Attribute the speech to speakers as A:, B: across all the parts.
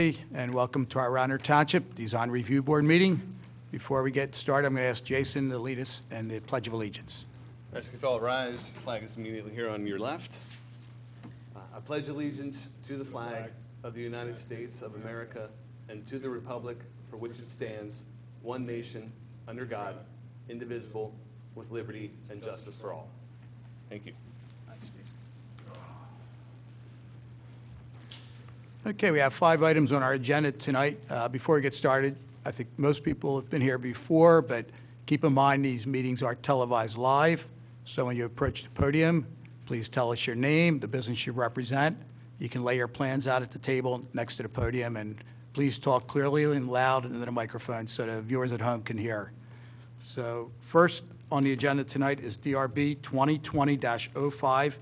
A: And welcome to our Radnor Township Design Review Board meeting. Before we get started, I'm going to ask Jason to lead us in the Pledge of Allegiance.
B: Ask if you all rise. Flag is immediately here on your left. I pledge allegiance to the flag of the United States of America and to the republic for which it stands, one nation, under God, indivisible, with liberty and justice for all. Thank you.
A: Okay, we have 5 items on our agenda tonight. Before we get started, I think most people have been here before, but keep in mind these meetings are televised live. So when you approach the podium, please tell us your name, the business you represent. You can lay your plans out at the table next to the podium, and please talk clearly and loud into the microphone so the viewers at home can hear. So first on the agenda tonight is DRB 2020-05,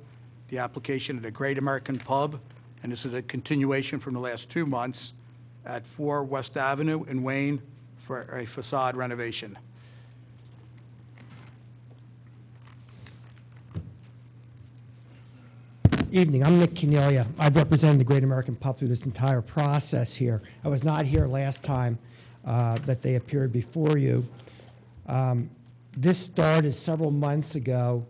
A: the application of the Great American Pub. And this is a continuation from the last 2 months at 4 West Avenue in Wayne for a facade renovation.
C: Evening, I'm Nick Cornelia. I've represented the Great American Pub through this entire process here. I was not here last time that they appeared before you. This started several months ago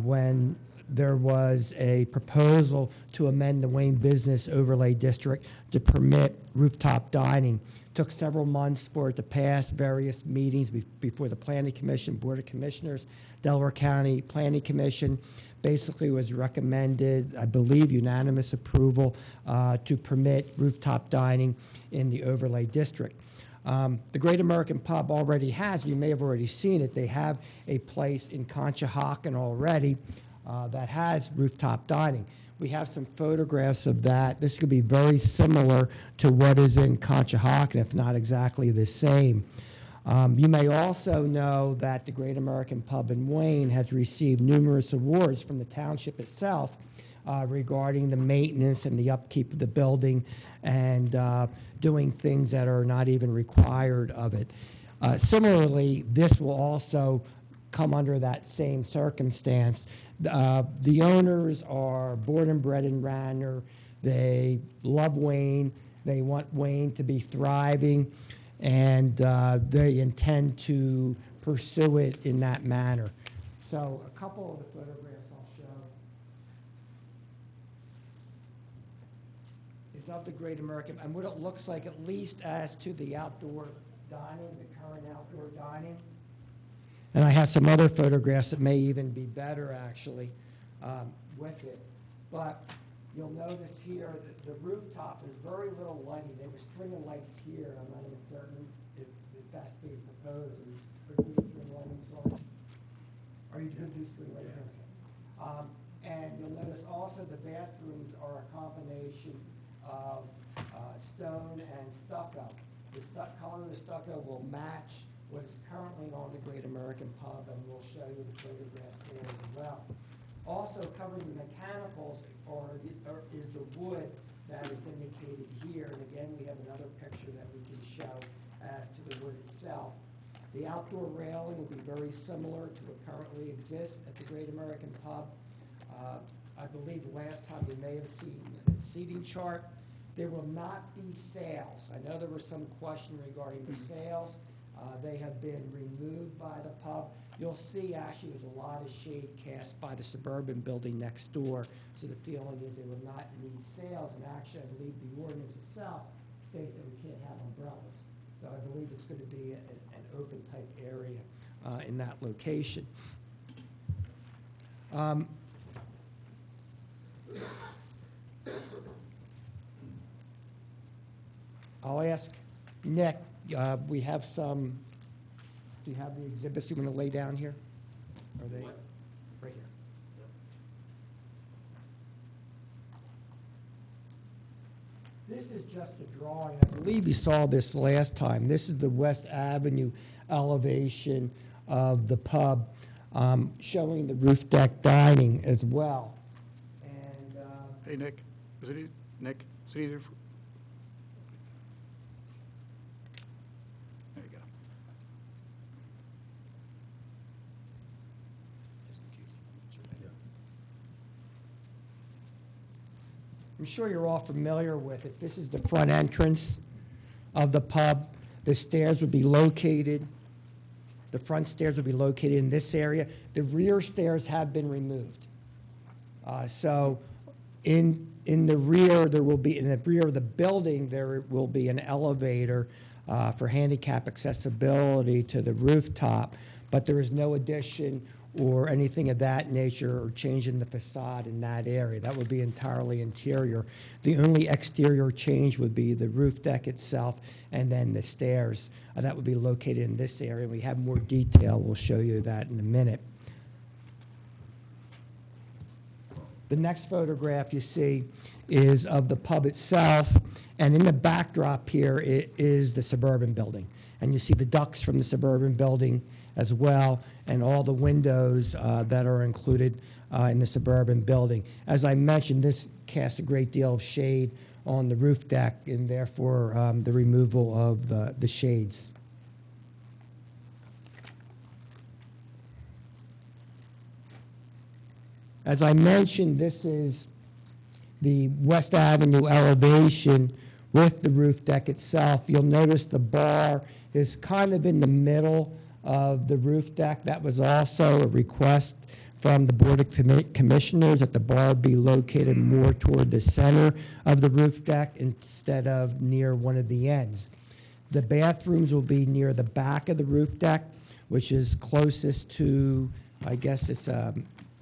C: when there was a proposal to amend the Wayne Business Overlay District to permit rooftop dining. Took several months for it to pass, various meetings before the Planning Commission, Board of Commissioners, Delaware County Planning Commission. Basically was recommended, I believe, unanimous approval to permit rooftop dining in the overlay district. The Great American Pub already has, you may have already seen it, they have a place in Conshohocken already that has rooftop dining. We have some photographs of that. This could be very similar to what is in Conshohocken, if not exactly the same. You may also know that the Great American Pub in Wayne has received numerous awards from the township itself regarding the maintenance and the upkeep of the building and doing things that are not even required of it. Similarly, this will also come under that same circumstance. The owners are born and bred in Radnor. They love Wayne. They want Wayne to be thriving, and they intend to pursue it in that manner. So a couple of the photographs I'll show is of the Great American, and what it looks like, at least as to the outdoor dining, the current outdoor dining. And I have some other photographs that may even be better, actually, with it. But you'll notice here that the rooftop is very little lighting. They were stringing lights here, and I'm not even certain if that's being proposed. Or do we string lighting source? Or you do string lighting? Yeah. And you'll notice also the bathrooms are a combination of stone and stucco. The color of the stucco will match what is currently on the Great American Pub, and we'll show you the photograph there as well. Also covering the mechanicals is the wood that is indicated here, and again we have another picture that we can show as to the wood itself. The outdoor railing will be very similar to what currently exists at the Great American Pub. I believe last time you may have seen the seating chart. There will not be sails. I know there was some question regarding the sails. They have been removed by the pub. You'll see actually there's a lot of shade cast by the suburban building next door, so the feeling is they will not need sails, and actually I believe the ordinance itself states that we can't have umbrellas. So I believe it's going to be an open type area in that location. I'll ask Nick. We have some, do you have the exhibits you want to lay down here? Are they right here? This is just a drawing. I believe you saw this last time. This is the West Avenue elevation of the pub, showing the roof deck dining as well. And
A: hey, Nick, is it easier for?
C: I'm sure you're all familiar with it. This is the front entrance of the pub. The stairs would be located, the front stairs would be located in this area. The rear stairs have been removed. So in the rear, there will be, in the rear of the building, there will be an elevator for handicap accessibility to the rooftop, but there is no addition or anything of that nature or change in the facade in that area. That would be entirely interior. The only exterior change would be the roof deck itself and then the stairs. That would be located in this area. We have more detail. We'll show you that in a minute. The next photograph you see is of the pub itself, and in the backdrop here is the Suburban building. And you see the ducts from the Suburban building as well, and all the windows that are included in the Suburban building. As I mentioned, this casts a great deal of shade on the roof deck, and therefore the removal of the shades. As I mentioned, this is the West Avenue elevation with the roof deck itself. You'll notice the bar is kind of in the middle of the roof deck. That was also a request from the Board of Commissioners that the bar be located more toward the center of the roof deck instead of near one of the ends. The bathrooms will be near the back of the roof deck, which is closest to, I guess it's a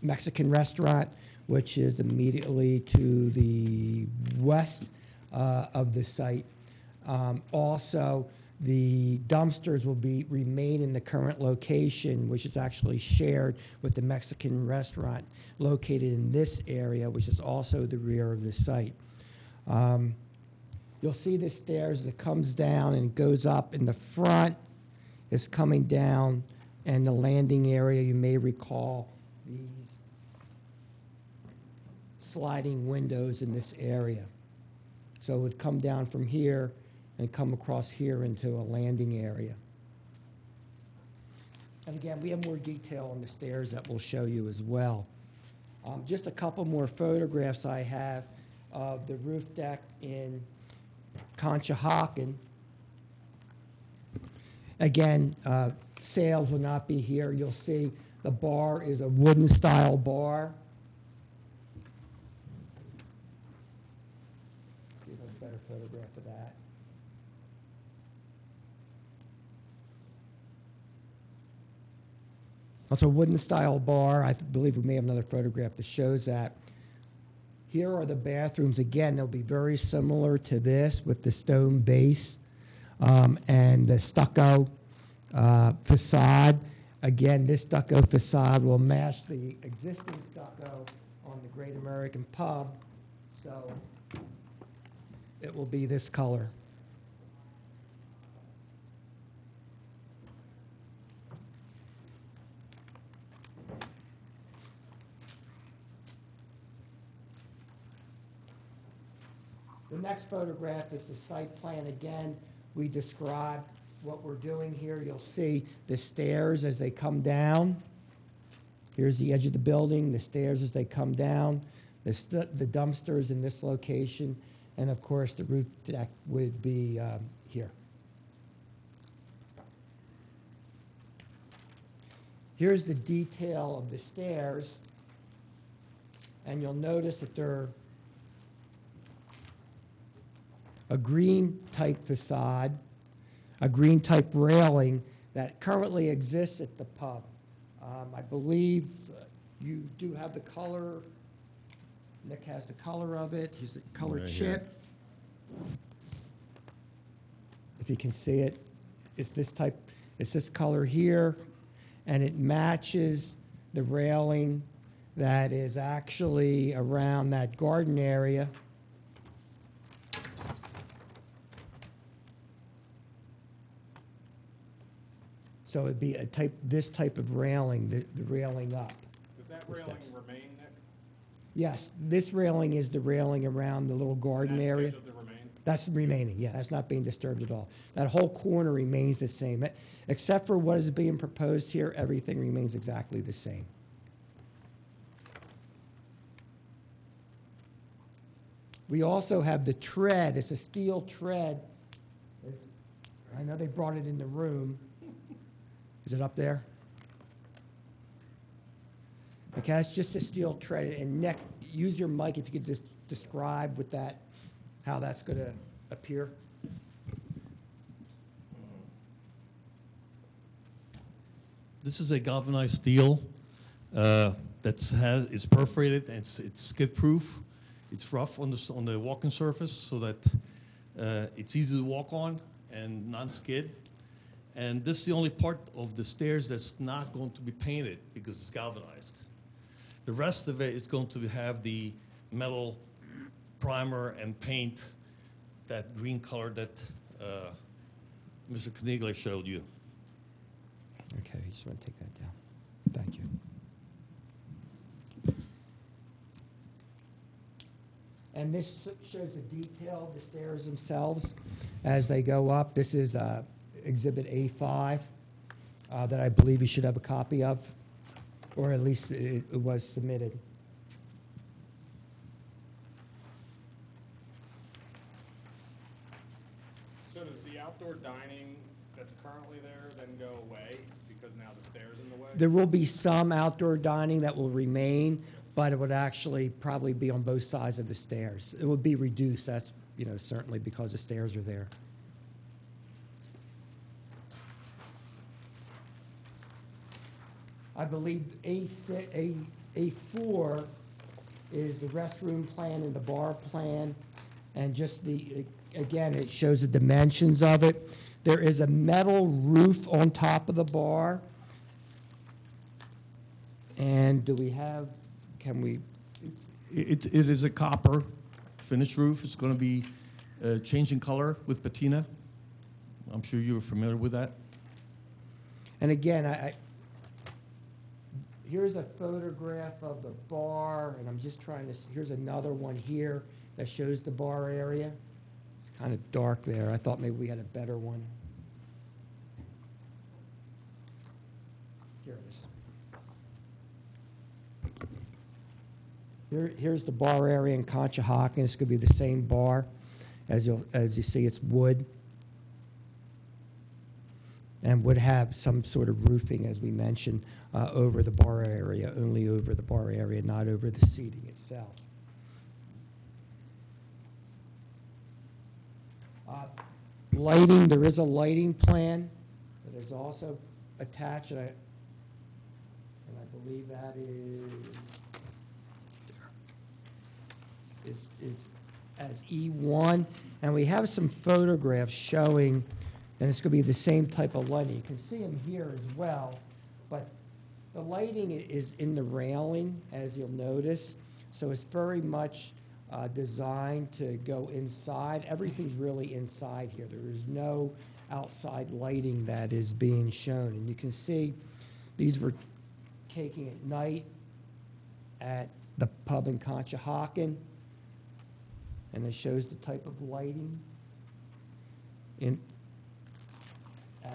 C: Mexican restaurant, which is immediately to the west of the site. Also, the dumpsters will remain in the current location, which is actually shared with the Mexican restaurant located in this area, which is also the rear of the site. You'll see the stairs that comes down and goes up in the front is coming down, and the landing area, you may recall these sliding windows in this area. So it would come down from here and come across here into a landing area. And again, we have more detail on the stairs that we'll show you as well. Just a couple more photographs I have of the roof deck in Conshohocken. Again, sales will not be here. You'll see the bar is a wooden style bar. See if there's a better photograph of that. It's a wooden style bar. I believe we may have another photograph that shows that. Here are the bathrooms. Again, they'll be very similar to this with the stone base and the stucco facade. Again, this stucco facade will match the existing stucco on the Great American Pub, so it will be this color. The next photograph is the site plan again. We described what we're doing here. You'll see the stairs as they come down. Here's the edge of the building, the stairs as they come down, the dumpsters in this location, and of course the roof deck would be here. Here's the detail of the stairs, and you'll notice that they're a green type facade, a green type railing that currently exists at the pub. I believe you do have the color. Nick has the color of it. He's the color
D: Right
C: chip. If you can see it, it's this type. It's this color here, and it matches the railing that is actually around that garden area. So it'd be this type of railing, the railing up.
D: Does that railing remain, Nick?
C: Yes, this railing is the railing around the little garden area.
D: Does it remain?
C: That's remaining, yeah, that's not being disturbed at all. That whole corner remains the same. Except for what is being proposed here, everything remains exactly the same. We also have the tread. It's a steel tread. I know they brought it in the room. Is it up there? Okay, it's just a steel tread. And Nick, use your mic if you could just describe with that, how that's going to appear.
E: This is a galvanized steel is perforated and it's skid-proof. It's rough on the walking surface so that it's easy to walk on and non-skid. And this is the only part of the stairs that's not going to be painted because it's galvanized. The rest of it is going to have the metal primer and paint, that green color that Mr. Knigler showed you.
C: Okay, you just want to take that down. Thank you. And this shows the detail of the stairs themselves as they go up. This is Exhibit A5 that I believe you should have a copy of, or at least it was submitted.
D: So does the outdoor dining that's currently there then go away because now the stairs in the way?
C: There will be some outdoor dining that will remain, but it would actually probably be on both sides of the stairs. It would be reduced, that's, certainly because the stairs are there. I believe A4 is the restroom plan and the bar plan, and just again, it shows the dimensions of it. There is a metal roof on top of the bar. And do we have,
E: It is a copper finished roof. It's going to be changing color with patina. I'm sure you're familiar with that.
C: and again, here's a photograph of the bar, and I'm just trying to, here's another one here that shows the bar area. It's kind of dark there. I thought maybe we had a better one. Here it is. Here's the bar area in Conshohocken. It's going to be the same bar. As you see, it's wood. And would have some sort of roofing, as we mentioned, over the bar area, only over the bar area, not over the seating itself. Lighting, there is a lighting plan that is also attached, and I believe that is as E1, and we have some photographs showing, and it's going to be the same type of lighting. You can see them here as well, but the lighting is in the railing, as you'll notice, so it's very much designed to go inside. Everything's really inside here. There is no outside lighting that is being shown, and you can see these were taken at night at the pub in Conshohocken. And it shows the type of lighting as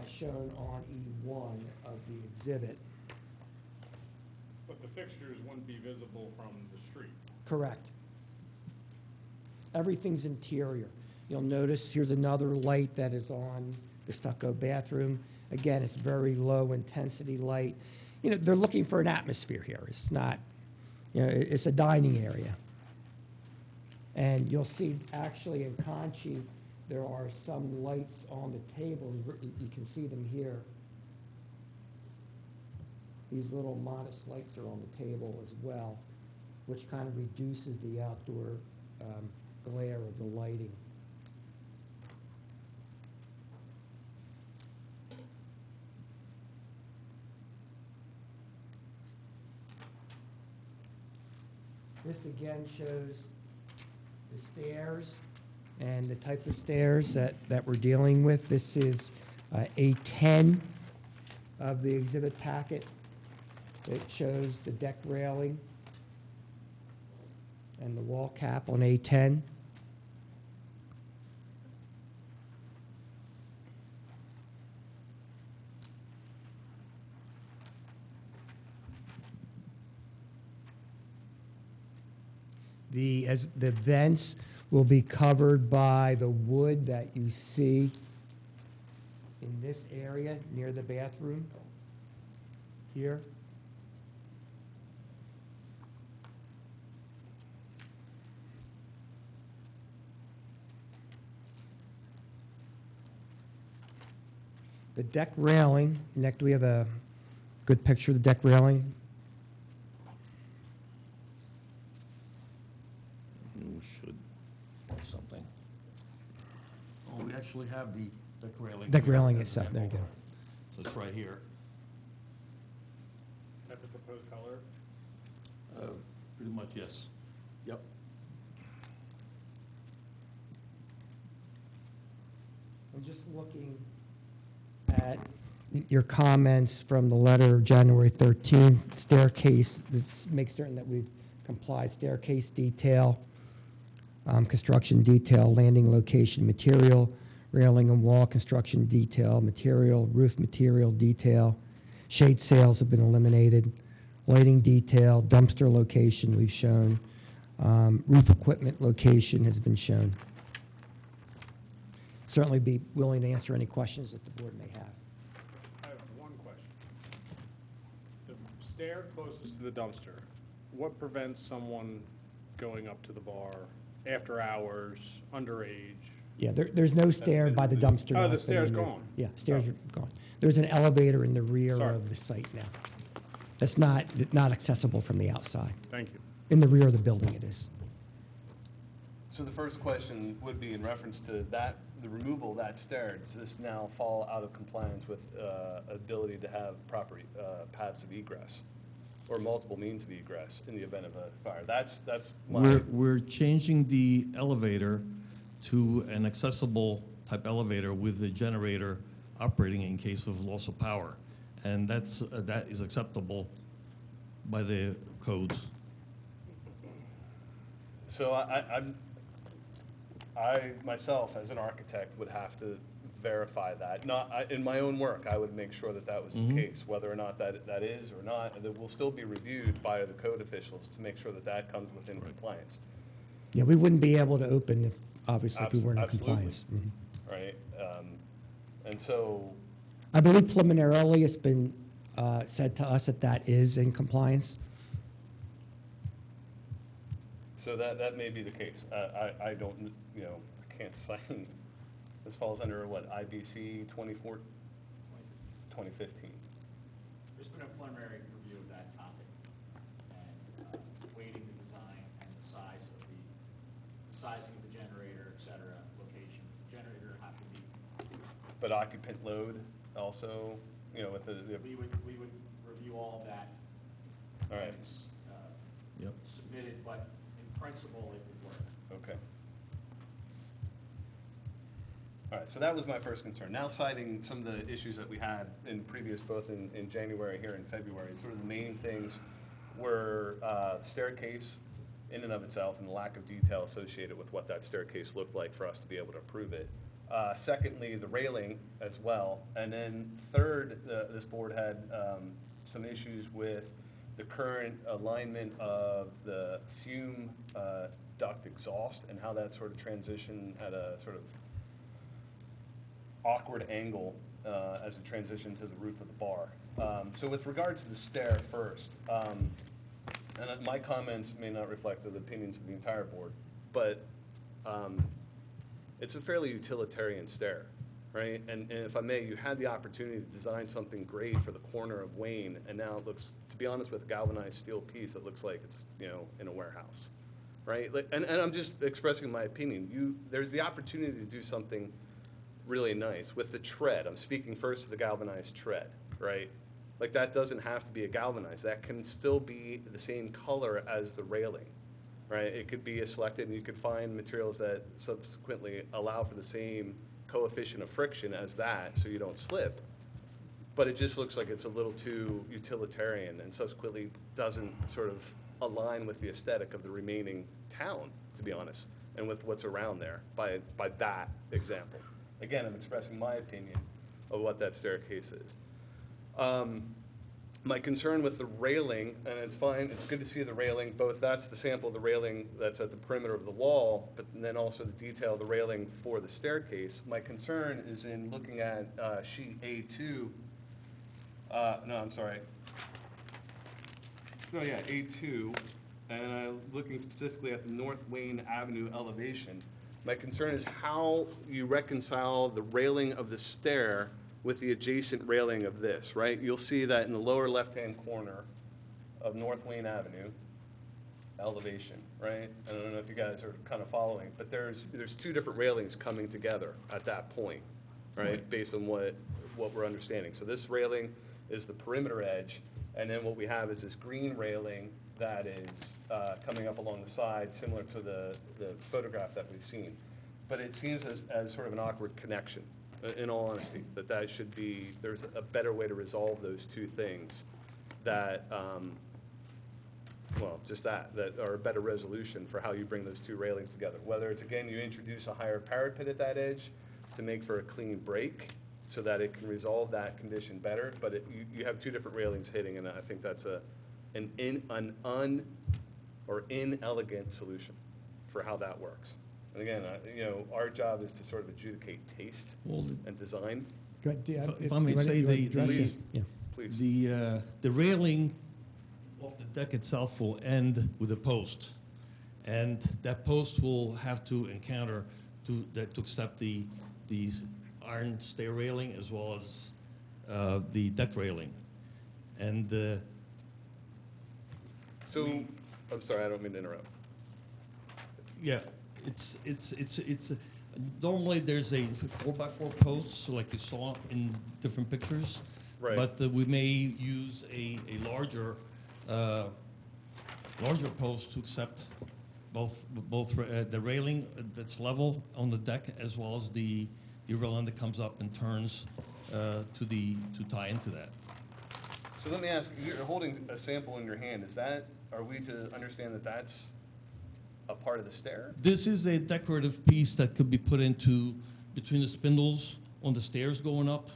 C: shown on E1 of the exhibit.
D: But the fixtures wouldn't be visible from the street.
C: Correct. Everything's interior. You'll notice here's another light that is on the stucco bathroom. Again, it's very low intensity light. They're looking for an atmosphere here. It's not, it's a dining area. And you'll see, actually, in Conchi, there are some lights on the table. You can see them here. These little modest lights are on the table as well, which kind of reduces the outdoor glare of the lighting. This again shows the stairs and the type of stairs that we're dealing with. This is A10 of the exhibit packet. It shows the deck railing and the wall cap on A10. The vents will be covered by the wood that you see in this area near the bathroom here. The deck railing, next we have a good picture of the deck railing.
E: We should have something. Oh, we actually have the deck railing.
C: Deck railing
E: As an
C: itself, there you
E: example.
C: go.
E: So it's right here.
D: That's the proposed color.
E: Pretty much, yes. Yep.
C: I'm just looking at your comments from the letter of January 13th, staircase, let's make certain that we've complied, staircase detail, construction detail, landing location material, railing and wall construction detail, material, roof material detail, shade sails have been eliminated, lighting detail, dumpster location we've shown, roof equipment location has been shown. Certainly be willing to answer any questions that the board may have.
D: I have one question. The stair closest to the dumpster, what prevents someone going up to the bar after hours, underage?
C: Yeah, there's no stair
D: been
C: by the
D: removed.
C: dumpster.
D: Oh,
C: now.
D: the
C: It's been
D: stair's
C: removed.
D: gone.
C: Yeah, stairs
D: Oh.
C: are gone. There's an elevator in the rear
D: Sorry.
C: of the site now. That's not accessible from the outside.
D: Thank you.
C: In the rear of the building it is.
B: So the first question would be in reference to that, the removal of that stair. Does this now fall out of compliance with ability to have proper paths of egress or multiple means of egress in the event of a fire? That's my,
E: We're changing the elevator to an accessible type elevator with the generator operating in case of loss of power. And that is acceptable by the codes.
B: so I myself, as an architect, would have to verify that. In my own work, I would make sure that that was the case, whether or not that is or not, and it will still be reviewed by the code officials to make sure that that comes within compliance,
C: Yeah, we wouldn't be able to open if, obviously, if we weren't in
B: Absolutely.
C: compliance. Mhm.
B: right? And so,
C: I believe preliminarily it's been said to us that that is in compliance.
B: so that may be the case. I don't, I can't sign. This falls under what, IBC 2015?
F: There's been a preliminary review of that topic, and weighting the design and the sizing of the generator, et cetera, location. Generator have to be,
B: But occupant load also, with the
F: we would review all of that.
B: all right,
F: when it's
E: Yep.
F: submitted, but in principle, it would work.
B: okay. All right, so that was my first concern. Now citing some of the issues that we had in previous, both in January here in February, sort of the main things were staircase in and of itself and the lack of detail associated with what that staircase looked like for us to be able to approve it. Secondly, the railing as well. And then third, this board had some issues with the current alignment of the fume duct exhaust and how that sort of transitioned at a sort of awkward angle as it transitioned to the roof of the bar. So with regards to the stair first, and my comments may not reflect the opinions of the entire board, but it's a fairly utilitarian stair, right? And if I may, you had the opportunity to design something great for the corner of Wayne, and now it looks, to be honest, with a galvanized steel piece, it looks like it's, in a warehouse, right? And I'm just expressing my opinion. There's the opportunity to do something really nice with the tread. I'm speaking first to the galvanized tread, right? Like that doesn't have to be a galvanized. That can still be the same color as the railing, right? It could be a selected, and you could find materials that subsequently allow for the same coefficient of friction as that, so you don't slip. But it just looks like it's a little too utilitarian and subsequently doesn't sort of align with the aesthetic of the remaining town, to be honest, and with what's around there by that example. Again, I'm expressing my opinion of what that staircase is. My concern with the railing, and it's fine, it's good to see the railing, both that's the sample of the railing that's at the perimeter of the wall, but then also the detail of the railing for the staircase. My concern is in looking at sheet A2, no, I'm sorry. No, yeah, A2, and I'm looking specifically at the North Wayne Avenue elevation. My concern is how you reconcile the railing of the stair with the adjacent railing of this, right? You'll see that in the lower left-hand corner of North Wayne Avenue elevation, right? I don't know if you guys are kind of following, but there's two different railings coming together at that point, right? Based on what we're understanding. So this railing is the perimeter edge, and then what we have is this green railing that is coming up along the side, similar to the photograph that we've seen. But it seems as sort of an awkward connection, in all honesty, that should be, there's a better way to resolve those two things that, well, just that are a better resolution for how you bring those two railings together. Whether it's, again, you introduce a higher parapet at that edge to make for a clean break so that it can resolve that condition better, but you have two different railings hitting, and I think that's an inelegant solution for how that works. And again, our job is to sort of adjudicate taste and design.
C: Go ahead,
E: If I may say,
C: you wanna
E: the-
C: address
B: Please.
C: it? Yeah.
B: Please.
E: The railing of the deck itself will end with a post, and that post will have to encounter to accept the iron stair railing as well as the deck railing, and
B: So, I'm sorry, I don't mean to interrupt.
E: yeah, it's normally there's a 4x4 post, so like you saw in different pictures.
B: Right.
E: But we may use a larger post to accept both the railing that's level on the deck as well as the railing that comes up and turns to tie into that.
B: So let me ask, you're holding a sample in your hand, are we to understand that that's a part of the stair?
E: This is a decorative piece that could be put into between the spindles on the stairs going up.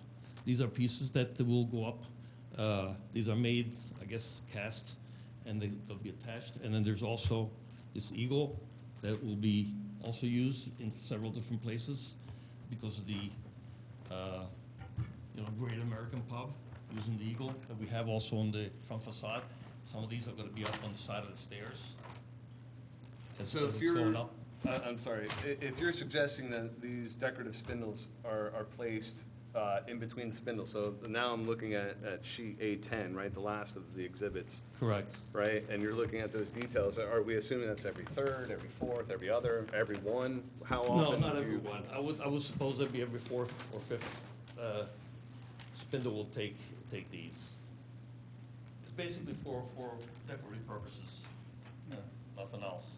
E: These are pieces that will go up. These are made, I guess, cast, and they'll be attached. And then there's also this eagle that will be also used in several different places because of the Great American Pub using the eagle that we have also on the front facade. Some of these are going to be up on the side of the stairs as
B: So if
E: it's
B: you're,
E: going up.
B: I'm sorry, if you're suggesting that these decorative spindles are placed in between the spindles, so now I'm looking at sheet A10, right, the last of the exhibits,
E: Correct.
B: right? And you're looking at those details, are we assuming that's every third, every fourth, every other, every one? How
E: No,
B: often?
E: not
B: do
E: every
B: you-
E: one. I would suppose that'd be every fourth or fifth spindle will take these. It's basically for decorative purposes, nothing else.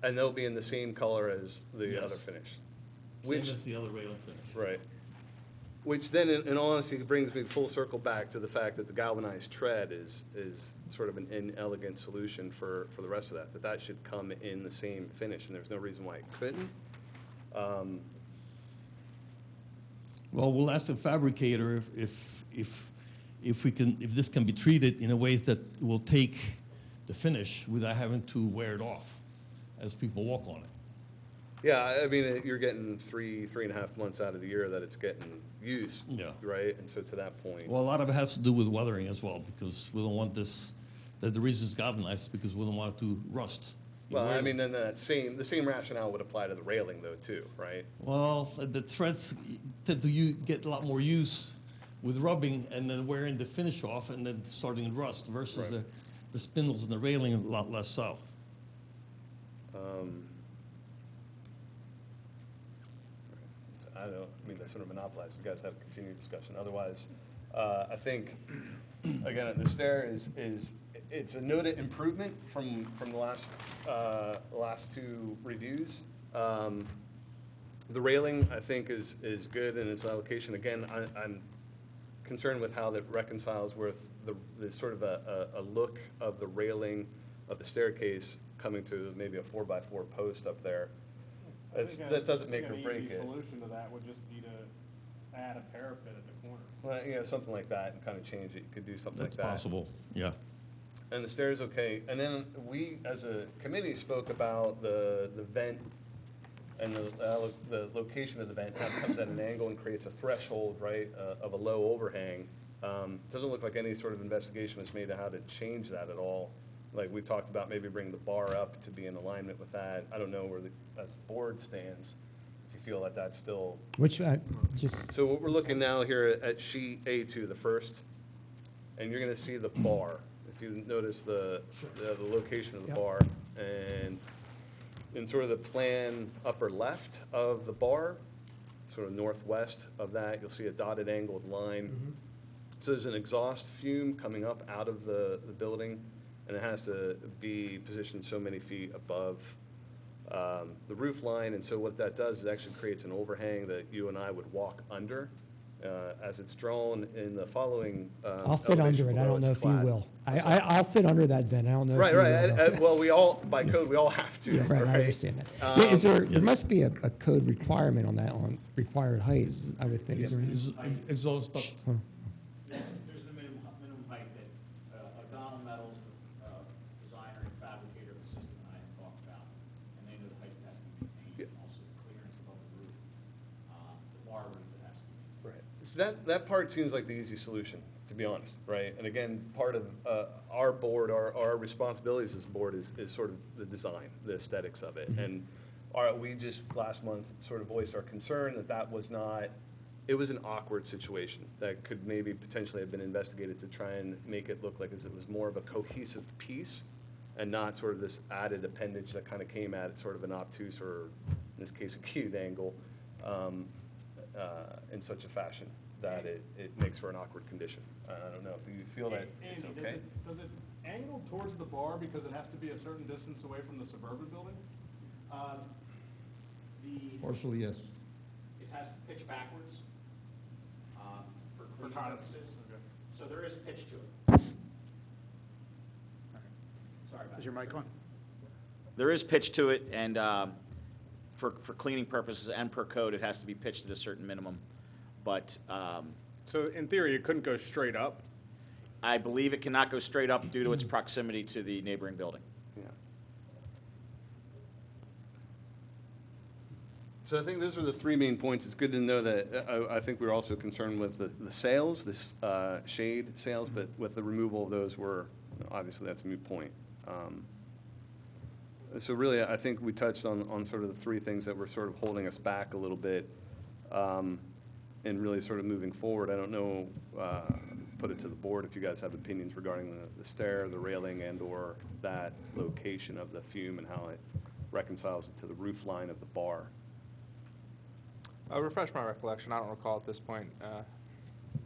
B: And they'll be in the same color as the
E: Yes.
B: other finish?
E: Same
B: Which,
E: as the other railing finish.
B: right. Which then, in all honesty, brings me full circle back to the fact that the galvanized tread is sort of an inelegant solution for the rest of that that should come in the same finish, and there's no reason why it couldn't.
E: Well, we'll ask the fabricator if this can be treated in a ways that will take the finish without having to wear it off as people walk on it.
B: Yeah, I mean, you're getting 3.5 months out of the year that it's getting used,
E: Yeah.
B: right? And so to that point,
E: Well, a lot of it has to do with weathering as well, because we don't want this, the reason it's galvanized is because we don't want it to rust. You
B: well,
E: wear
B: I
E: it-
B: mean, then the same rationale would apply to the railing though, too, right?
E: Well, the threads tend to get a lot more use with rubbing and then wearing the finish off and then starting to rust versus
B: Right.
E: the spindles and the railing a lot less so.
B: I don't mean to sort of monopolize. You guys have a continued discussion. Otherwise, I think, again, the stair it's a noted improvement from the last two reviews. The railing, I think, is good in its allocation. Again, I'm concerned with how that reconciles with the sort of a look of the railing of the staircase coming to maybe a 4x4 post up there. That doesn't make or break it.
D: An easy solution to that would just be to add a parapet at the corner.
B: Well, you know, something like that, and kind of change it, you could do something like
E: That's
B: that.
E: possible, yeah.
B: And the stairs, okay, and then we, as a committee, spoke about the vent and the location of the vent, how it comes at an angle and creates a threshold, right, of a low overhang. Doesn't look like any sort of investigation was made of how to change that at all. Like, we talked about maybe bring the bar up to be in alignment with that. I don't know where as the board stands, if you feel that that's still.
C: Which, just,
B: So what we're looking now here at sheet A2, the first, and you're gonna see the bar. If you notice the location of the
C: Yep.
B: bar, and in sort of the plan upper left of the bar, sort of northwest of that, you'll see a dotted angled line. So there's an exhaust fume coming up out of the building, and it has to be positioned so many feet above the roof line. And so what that does is actually creates an overhang that you and I would walk under. As it's drawn in the following
C: I'll fit
B: elevation
C: under it. I
B: below,
C: don't know
B: it's
C: if you
B: flat.
C: will. I'll fit under that vent. I don't know if
B: Right,
C: you
B: right.
C: will. though.
B: Well, we all, by code, we all have to.
C: Yeah, right, I understand that. Yeah, is there must be a code requirement on that, on required height, I would think. Is there-
E: Is exhaust duct.
F: There's the minimum height that O'Donnell Metals, the designer and fabricator of the system and I have talked about, and they know the height that has to be maintained, and also the clearance above the roof, the bar roof that has to be.
B: Right. So that part seems like the easy solution, to be honest, right? And again, part of our board, our responsibilities as a board is sort of the design, the aesthetics of it. And we just last month sort of voiced our concern that was not, it was an awkward situation that could maybe potentially have been investigated to try and make it look like as it was more of a cohesive piece and not sort of this added appendage that kind of came at it sort of an obtuse, or in this case, acute angle, in such a fashion that it makes for an awkward condition. I don't know if you feel that it's
D: Andy,
B: okay.
D: does it angle towards the bar because it has to be a certain distance away from the suburban building?
E: Partially, yes.
F: It has to pitch backwards for cleaning
D: time.
F: purposes.
D: Okay.
F: So there is pitch to it. Sorry about
G: Is
F: that.
G: your mic on?
H: There is pitch to it, and for cleaning purposes and per code, it has to be pitched at a certain minimum. But
D: So in theory, it couldn't go straight up?
H: I believe it cannot go straight up due to its proximity to the neighboring building.
B: Yeah. So I think those are the three main points. It's good to know that, I think we were also concerned with the sails, this shade sails, but with the removal of those obviously that's a moot point. So really, I think we touched on sort of the three things that were sort of holding us back a little bit, and really sort of moving forward. I don't know, put it to the board if you guys have opinions regarding the stair, the railing, and/or that location of the fume and how it reconciles it to the roof line of the bar.
I: Refresh my recollection, I don't recall at this point.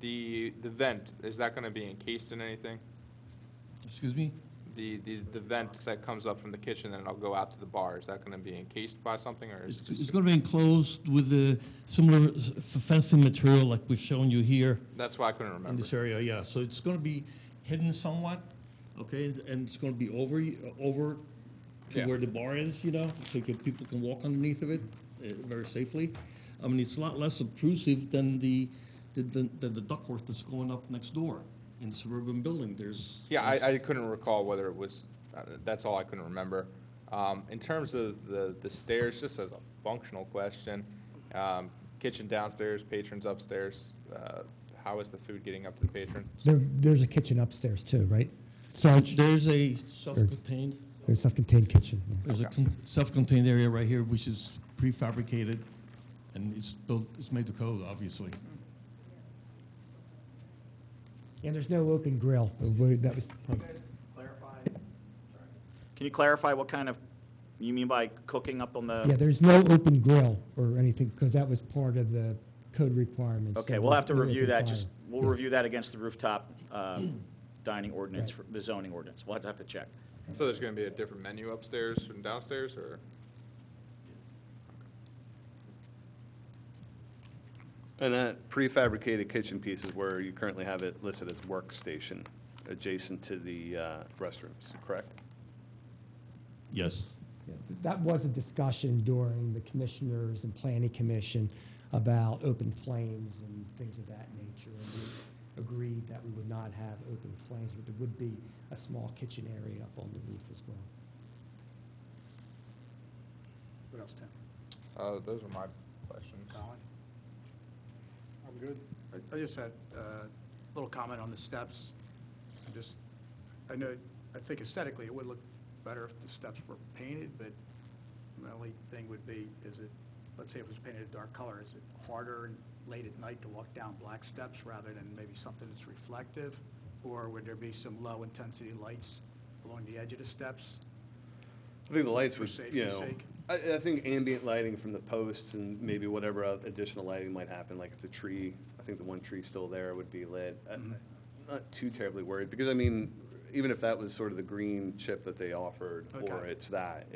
I: The vent, is that going to be encased in anything?
E: Excuse me?
I: The vent that comes up from the kitchen and it'll go out to the bar, is that going to be encased by something, or is it
E: It's
I: just?
E: going to be enclosed with the similar fencing material like we've shown you here
I: That's why I couldn't
E: in
I: remember.
E: this area, yeah. So it's going to be hidden somewhat, okay, and it's going to be over to
I: Yeah.
E: where the bar is, so people can walk underneath of it very safely. I mean, it's a lot less obtrusive than the ductwork that's going up next door in the suburban building.
I: Yeah, I couldn't recall whether it was, that's all I couldn't remember. In terms of the stairs, just as a functional question, kitchen downstairs, patrons upstairs, how is the food getting up to the patrons?
C: there's a kitchen upstairs too, right? Sarge,
E: There's a self-contained.
C: there's a self-contained kitchen. yeah.
E: There's a self-contained area right here, which is prefabricated, and it's made to code, obviously.
C: And there's no open grill. That was,
F: Clarify,
H: Can you clarify what kind of, you mean by cooking up on
C: yeah,
H: the?
C: there's no open grill or anything, because that was part of the code requirements.
H: Okay,
C: so
H: we'll have to
C: no
H: review
C: open
H: that,
C: fire.
H: we'll
C: Yeah.
H: review that against the rooftop dining ordinance,
C: Right.
H: the zoning ordinance. We'll have to check.
I: So there's going to be a different menu upstairs and downstairs, or?
B: And that prefabricated kitchen piece is where you currently have it listed as workstation, adjacent to the restrooms, correct?
E: Yes.
C: Yeah, that was a discussion during the commissioners and planning commission. about open flames and things of that nature. And we agreed that we would not have open flames, but there would be a small kitchen area up on the roof as well.
A: What else, Tim?
I: Those are my questions.
A: Colin?
D: I'm good.
A: I just had a little comment on the steps. I think aesthetically it would look better if the steps were painted, but my only thing would be, let's say if it was painted a dark color, is it harder and late at night to walk down black steps rather than maybe something that's reflective? Or would there be some low-intensity lights along the edge of the steps?
B: I think the lights
A: For
B: would,
A: safety's sake.
B: I think ambient lighting from the posts and maybe whatever additional lighting might happen, like if the tree, I think the one tree still there would be lit. I'm not too terribly worried, because I mean, even if that was sort of the green chip that they offered, or
A: Okay.
B: it's that,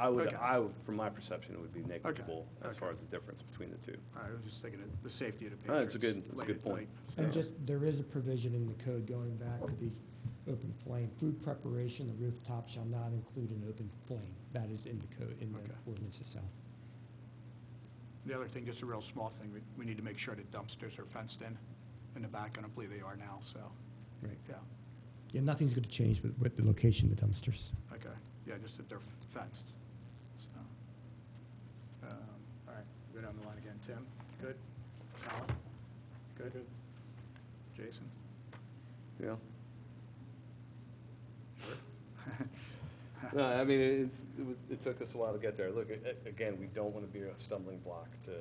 A: Okay.
B: from my perception, it would be negligible as far
A: Okay.
B: as the difference between the two.
A: I was just thinking of the safety of the
B: Oh,
A: patrons.
B: that's a good
A: late at
B: point.
A: night.
C: And just, there is a provision in the code going back to the open flame. Food preparation, the rooftop shall not include an open flame. That is in the code, in the
A: Okay.
C: ordinance itself.
A: The other thing, just a real small thing, we need to make sure that dumpsters are fenced in the back. I don't believe they are now, so,
C: Right.
A: yeah,
C: Yeah, nothing's going to change with the location of the dumpsters.
A: okay. Yeah, just that they're fenced, so. All right, go down the line again. Tim, good? Colin? Good? Jason?
B: Yeah. No, I mean, it took us a while to get there. Look, again, we don't want to be a stumbling block to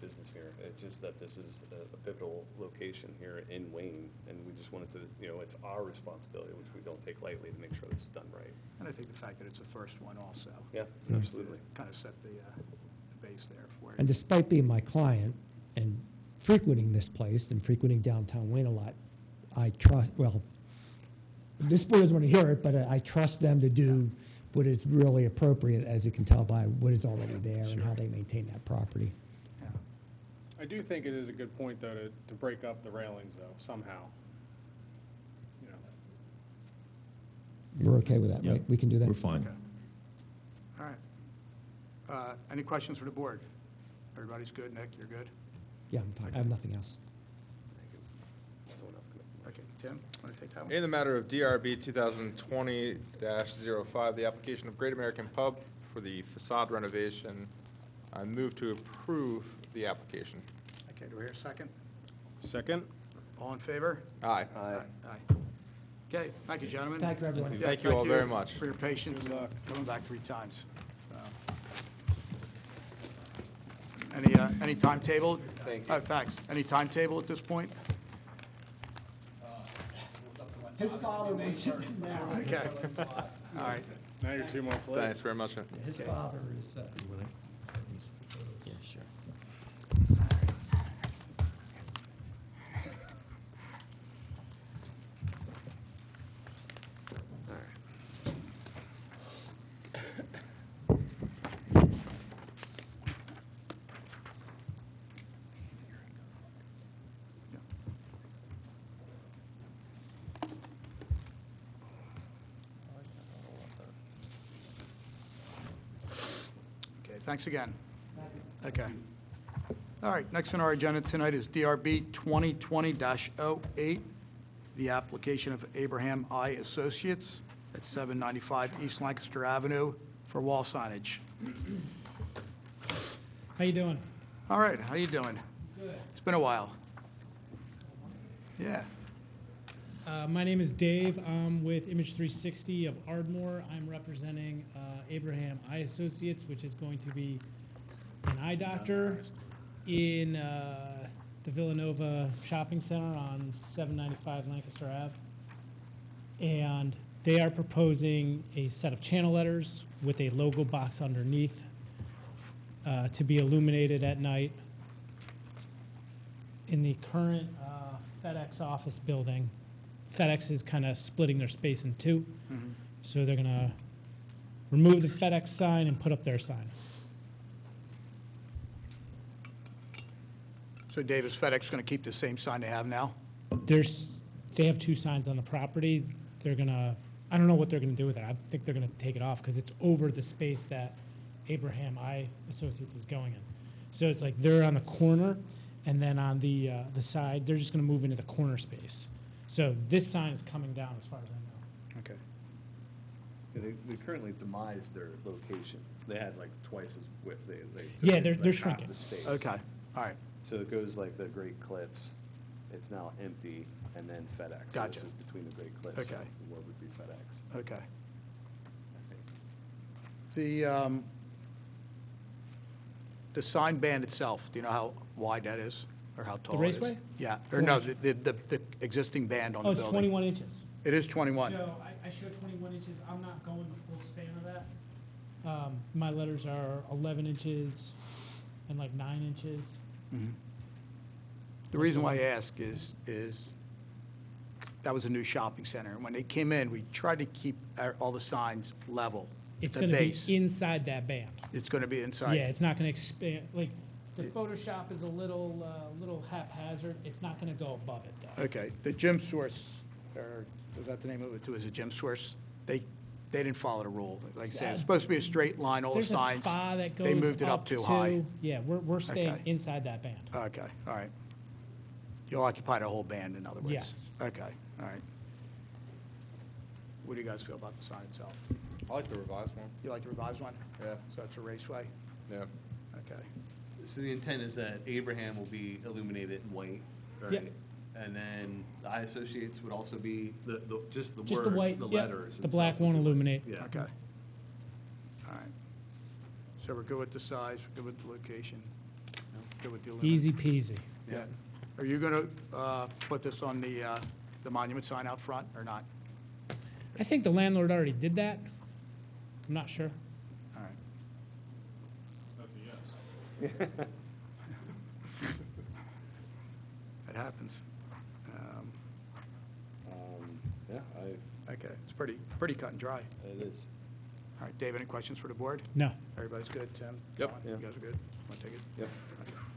B: business here. It's just that this is a pivotal location here in Wayne, and we just wanted to, it's our responsibility, which we don't take lightly, to make sure it's done right.
A: And I think the fact that it's the first one also.
B: Yeah, absolutely.
A: Kind of set the base there for it.
C: And despite being my client and frequenting this place and frequenting downtown Wayne a lot, I trust, well, this board doesn't want to hear it, but I trust them to do what is really appropriate, as you can tell by what is already there and how they maintain that property.
A: Yeah.
D: I do think it is a good point, though, to break up the railings, though, somehow. You know,
C: We're okay with that,
E: Yeah.
C: right? We can do that?
E: We're fine.
A: Okay. All right. Any questions for the board? Everybody's good? Nick, you're good?
C: Yeah, I'm fine. I have nothing else.
B: Someone else can make
A: Okay, Tim, want to take that one?
I: In the matter of DRB 2020-05, the application of Great American Pub for the facade renovation, I move to approve the application.
A: Okay, do we hear a second?
D: Second?
A: All in favor?
I: Aye.
B: Aye.
A: Aye. Okay, thank you, gentlemen.
C: Thank you, everyone.
A: Yeah,
I: Thank you all very much.
A: For your patience,
D: Good luck.
A: coming back 3 times. So. Any timetable?
B: Thank you.
A: Oh, thanks. Any timetable at this point?
C: His father was now.
A: Okay. All right.
D: Now you're 2 months late.
I: Thanks very much.
C: His father is. Yeah, sure.
A: Okay, thanks again. Okay. All right, next on our agenda tonight is DRB 2020-08, the application of Abraham I. Associates at 795 East Lancaster Avenue for wall signage.
G: How you doing?
A: All right, how you doing?
G: Good.
A: It's been a while. Yeah.
G: My name is Dave. I'm with Image 360 of Ardmore. I'm representing Abraham I Associates, which is going to be an eye doctor in the Villanova Shopping Center on 795 Lancaster Ave. And they are proposing a set of channel letters with a logo box underneath to be illuminated at night. In the current FedEx office building, FedEx is kind of splitting their space in two. So they're going to remove the FedEx sign and put up their sign.
A: So Dave, is FedEx going to keep the same sign they have now?
G: They have 2 signs on the property. They're going to, I don't know what they're going to do with it. I think they're going to take it off because it's over the space that Abraham I Associates is going in. So it's like they're on the corner, and then on the side, they're just going to move into the corner space. So this sign is coming down as far as I know.
A: Okay.
B: They currently demised their location. They had like twice as width. They
G: Yeah,
B: took,
G: they're
B: like, half
G: shrinking.
B: the space.
A: Okay, all right.
B: So it goes like the Great Cliffs. It's now empty, and then FedEx. So
A: Gotcha.
B: this is between the Great Cliffs.
A: Okay.
B: And what would be FedEx?
A: Okay.
B: I think.
A: The sign band itself, do you know how wide that is, or how tall it is?
G: raceway?
A: Yeah, or no, the existing band on the
G: Oh,
A: building?
G: it's 21 inches.
A: It is 21?
G: So I show 21 inches. I'm not going the full span of that. My letters are 11 inches and like 9 inches.
A: The reason why I ask is that was a new shopping center, and when they came in, we tried to keep all the signs level.
G: It's
A: the
G: going to
A: base.
G: be inside that band.
A: It's going to be inside?
G: Yeah, it's not going to expand. Like the Photoshop is a little haphazard. It's not going to go above it though.
A: Okay, the gym source, or was that the name of it too, is a gym source? They didn't follow the rule. Like I said, it's supposed to be a straight line, all the
G: There's a
A: signs.
G: spa that goes
A: They moved it up too high.
G: Yeah, we're staying
A: Okay.
G: inside that band.
A: Okay, all right. You'll occupy the whole band, in other words?
G: Yes.
A: Okay, all right. What do you guys feel about the sign itself?
I: I like the revised one.
A: You like the revised one?
I: Yeah.
A: So that's a raceway?
I: Yeah.
A: Okay.
B: So the intent is that Abraham will be illuminated in white, right?
G: Yep.
B: And then the I Associates would also be just the
G: Just
B: words,
G: the white,
B: the
G: yep.
B: letters.
G: The black won't illuminate.
B: Yeah.
A: Okay. All right. So we're good with the size, we're good with the location, good with the illumination?
G: Easy peasy.
A: Yeah. Are you going to put this on the monument sign out front, or not?
G: I think the landlord already did that. I'm not sure.
A: All right.
D: That's a yes.
A: It happens.
B: Yeah,
A: Okay, it's pretty cut and dry.
B: it is.
A: All right, Dave, any questions for the board?
G: No.
A: Everybody's good, Tim?
I: Yep.
A: John,
B: Yeah.
A: You guys are good? Want to take it?
B: Yep.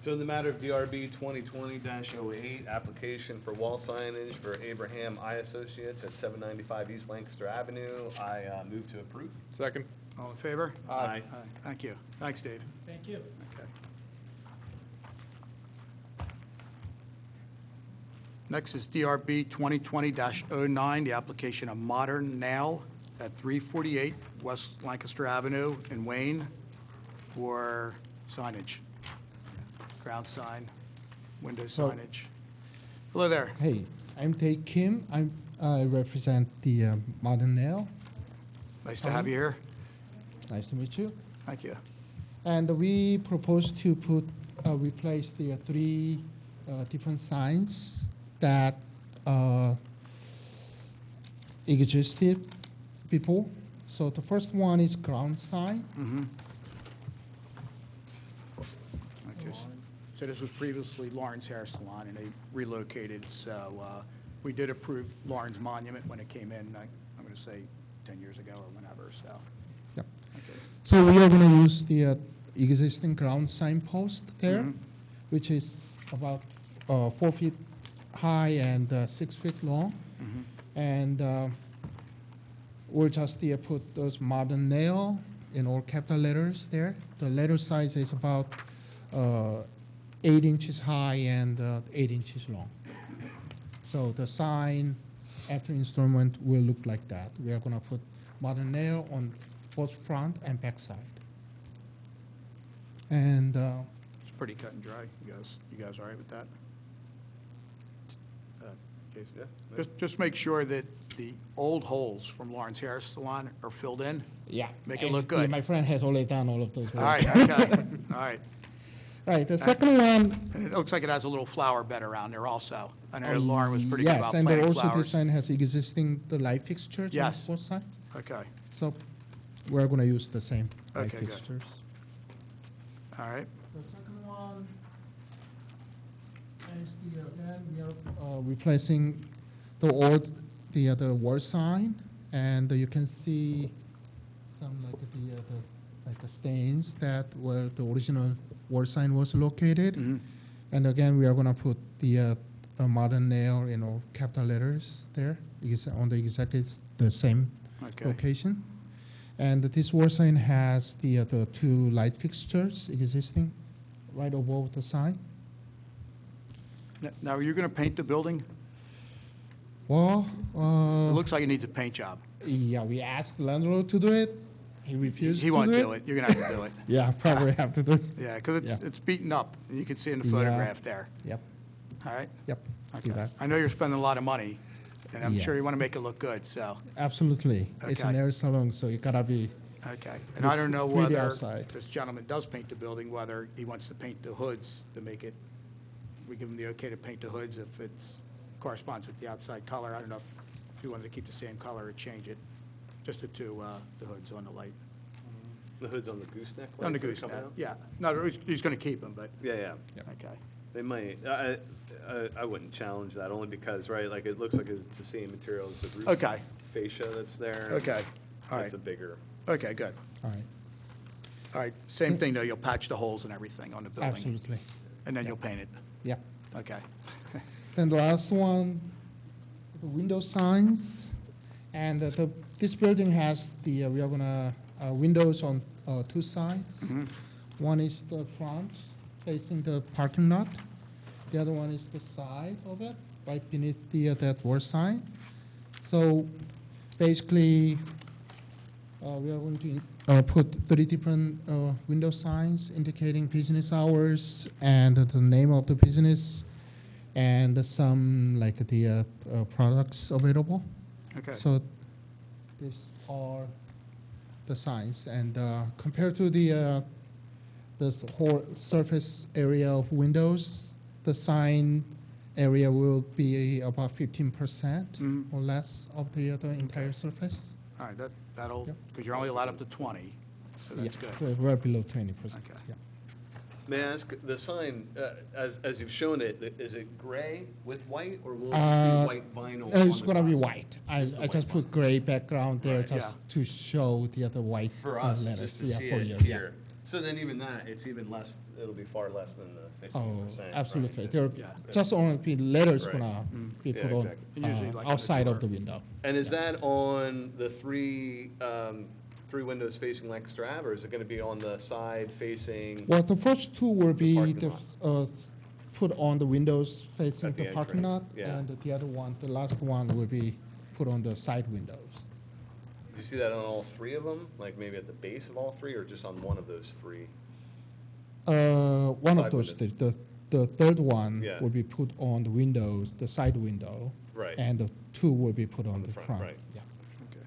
B: So in the matter of DRB 2020-08, application for wall signage for Abraham I Associates at 795 East Lancaster Avenue, I move to approve.
I: Second.
A: All in favor?
B: Aye.
A: Thank you. Thanks, Dave.
G: Thank you.
A: Okay. Next is DRB 2020-09, the application of Modern Nail at 348 West Lancaster Avenue in Wayne for signage. Ground sign, window signage. Hello there.
J: Hey, I'm Tae Kim. I represent the Modern Nail.
A: Nice to have you here.
J: Nice to meet you.
A: Thank you.
J: And we propose to replace the three different signs that existed before. So the first one is ground sign.
A: Okay, so this was previously Lawrence Hair Salon, and they relocated, so we did approve Lawrence Monument when it came in, I'm going to say 10 years ago or whenever, so.
J: Yep.
A: Okay.
J: So we are going to use the existing ground sign post there, which is about 4 feet high and 6 feet long. And we'll just put those Modern Nail in all capital letters there. The letter size is about 8 inches high and 8 inches long. So the sign after installment will look like that. We are going to put Modern Nail on both front and back side. And
A: It's pretty cut and dry. You guys all right with that? Jason?
B: Yeah.
A: Just make sure that the old holes from Lawrence Hair Salon are filled in.
J: yeah,
A: Make it
J: and
A: look good.
J: My friend has already done all of those.
A: All right, okay, all right.
J: Right. The second one.
A: And it looks like it has a little flower bed around there also. I know Lauren was pretty good
J: Yes,
A: about
J: and
A: planting
J: also the
A: flowers.
J: sign has existing the light fixtures
A: Yes.
J: on both sides.
A: Okay,
J: So we're going to use the same light
A: Okay, good.
J: fixtures.
A: all right.
J: The second one is again we are replacing the old the wall sign, and you can see some like the stains that where the original wall sign was located. And again, we are going to put the Modern Nail in all capital letters there, on the exactly the same
A: Okay.
J: location. And this wall sign has the two light fixtures existing right above the sign.
A: Now, are you going to paint the building?
J: Well,
A: It looks like it needs a paint job.
J: yeah, we asked the landlord to do it. He refused
A: He
J: to
A: won't
J: do
A: do it. You're going to have to do it.
J: Yeah, probably have to do it.
A: Yeah, because
J: Yeah.
A: it's beaten up. and You can see in the
J: Yeah.
A: photograph there.
J: Yep,
A: All right?
J: yep. Do
A: Okay.
J: that.
A: I know you're spending a lot of money, and I'm
J: Yeah.
A: sure you want to make it look good, so,
J: Absolutely. It's an
A: Okay.
J: air salon, so you gotta be,
A: okay. And I don't know
J: Pretty
A: whether
J: outside.
A: this gentleman does paint the building, whether he wants to paint the hoods to make it, we give him the okay to paint the hoods if it's corresponds with the outside color. I don't know if you wanted to keep the same color or change it, just the hoods on the light.
B: The hood's on the gooseneck?
A: On the
B: lights that are
A: gooseneck,
B: coming out?
A: yeah. No, he's going to keep them, but,
B: Yeah, yeah.
A: okay.
B: They might, I wouldn't challenge that, only because, right, like, it looks like it's the same material as the roof.
A: Okay.
B: Fascia that's there.
A: Okay, all right.
B: It's a bigger,
A: Okay, good.
J: all right,
A: All right, same thing, though, you'll patch the holes and everything on the building.
J: absolutely.
A: And then you'll paint it.
J: Yep.
A: Okay.
J: Then the last one, the window signs. And this building has we are gonna, windows on two sides. One is the front facing the parking lot. The other one is the side of it, right beneath that wall sign. So basically, we are going to put 30 different window signs indicating business hours and the name of the business and some like the products available.
A: Okay.
J: So these are the signs, and compared to the this whole surface area of windows, the sign area will be about 15% or less of the entire surface.
A: All right, that'll,
J: Yep.
A: because you're only allowed up to 20, so that's
J: Yeah,
A: good.
J: So we're below 20%.
A: Okay.
J: Yeah.
B: may I ask, the sign, as you've shown it, is it gray with white, or will it
J: Uh,
B: be white vinyl on
J: It's
B: the
J: gonna be
B: cross?
J: white. I
B: Just the
J: just
B: white
J: put gray background there
B: Right.
J: just
A: Yeah.
J: to show the other white
B: For us,
J: letters.
B: just to
J: Yeah,
B: see
J: for
B: it
J: you,
B: here. So then even that, it's even less, it'll be far less than the
J: Oh,
B: 15%.
J: absolutely.
B: right?
J: There
A: Yeah.
J: just only be letters
B: Right.
J: gonna be
B: Yeah,
J: put on
B: exactly.
A: And usually like on the
J: outside of
A: door.
J: the window.
B: And is that on the three windows facing Lancaster Ave, or is it gonna be on the side facing?
J: Well, the first two will be
B: parking lot.
J: put on the windows facing
B: At the
J: the parking lot,
B: entrance, yeah.
J: and the other one, the last one, will be put on the side windows.
B: Do you see that on all three of them? Like maybe at the base of all three, or just on one of those three?
J: One
B: Side
J: of those,
B: windows.
J: the third one
B: Yeah.
J: will be put on the windows, the side window.
B: Right.
J: And the two will be put on
B: the
J: the
B: front,
J: front.
B: right.
J: Yeah.
A: Okay.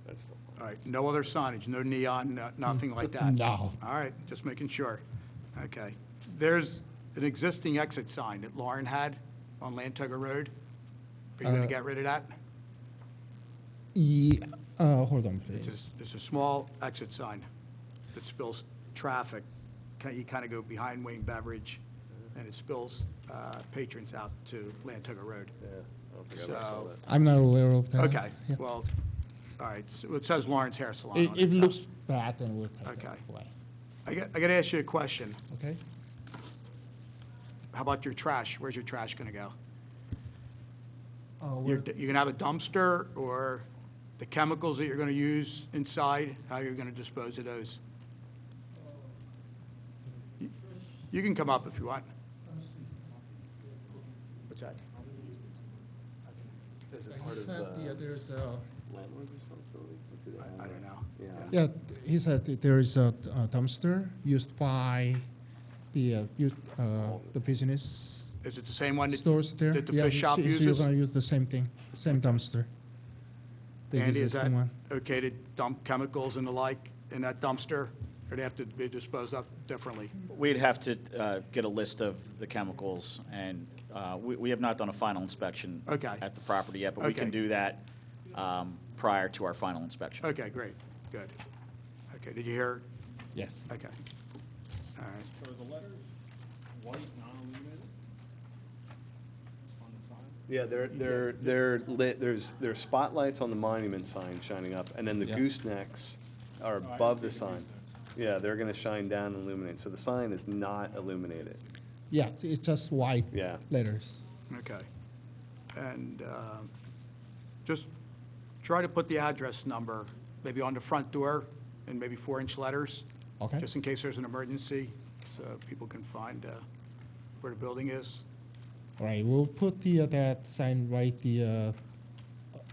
B: That's the-
A: All right, no other signage, no neon, nothing like that?
J: No.
A: All right, just making sure. Okay. There's an existing exit sign that Lauren had on Lantugger Road. Are you going to get rid of that?
J: Yeah, hold on, please.
A: It's a small exit sign that spills traffic. You kind of go behind Wayne Beverage, and it spills patrons out to Lantugger Road.
B: Yeah, I don't think I ever saw
A: So,
B: that.
J: I'm not aware of that.
A: okay,
J: Yeah.
A: well, all right, so it says Lawrence Hair Salon
J: If
A: on
J: it
A: so-
J: looks bad, then we'll take it
A: Okay.
J: away.
A: I got to ask you a question.
J: Okay?
A: How about your trash? Where's your trash going to go?
J: Uh,
A: You're going to have a dumpster, or the chemicals that you're going to use inside, how you're going to dispose of those? You can come up if you want. What's that?
B: Is it
J: He
B: part of
J: said there's a,
B: landlord's responsibility? What do they
A: I
B: have?
A: don't know.
B: Yeah.
J: yeah, he said that there is a dumpster used by the business
A: Is it the same one that
J: stores there.
A: that the
J: Yeah,
A: fish shop
J: so you're
A: uses?
J: gonna use the same thing, same dumpster. The
A: Andy, is that
J: existing one.
A: okay to dump chemicals and the like in that dumpster, or they have to be disposed of differently?
H: We'd have to get a list of the chemicals, and we have not done a final inspection
A: Okay.
H: at the property yet, but we can
A: Okay.
H: do that prior to our final inspection.
A: Okay, great, good. Okay, did you hear?
J: Yes.
A: Okay. All right.
D: So are the letters white, non-illuminated on the sign?
B: Yeah, they're lit, there's spotlights on the monument sign shining up, and then the
J: Yeah.
B: goosenecks are
D: I
B: above
D: didn't
B: the
D: see the
B: sign. Yeah, they're gonna shine down and illuminate, so the sign is not illuminated.
J: Yeah, it's just white
B: Yeah.
J: letters.
A: Okay. And just try to put the address number maybe on the front door in maybe 4-inch letters,
J: Okay?
A: just in case there's an emergency, so people can find where the building is.
J: Right, we'll put that sign right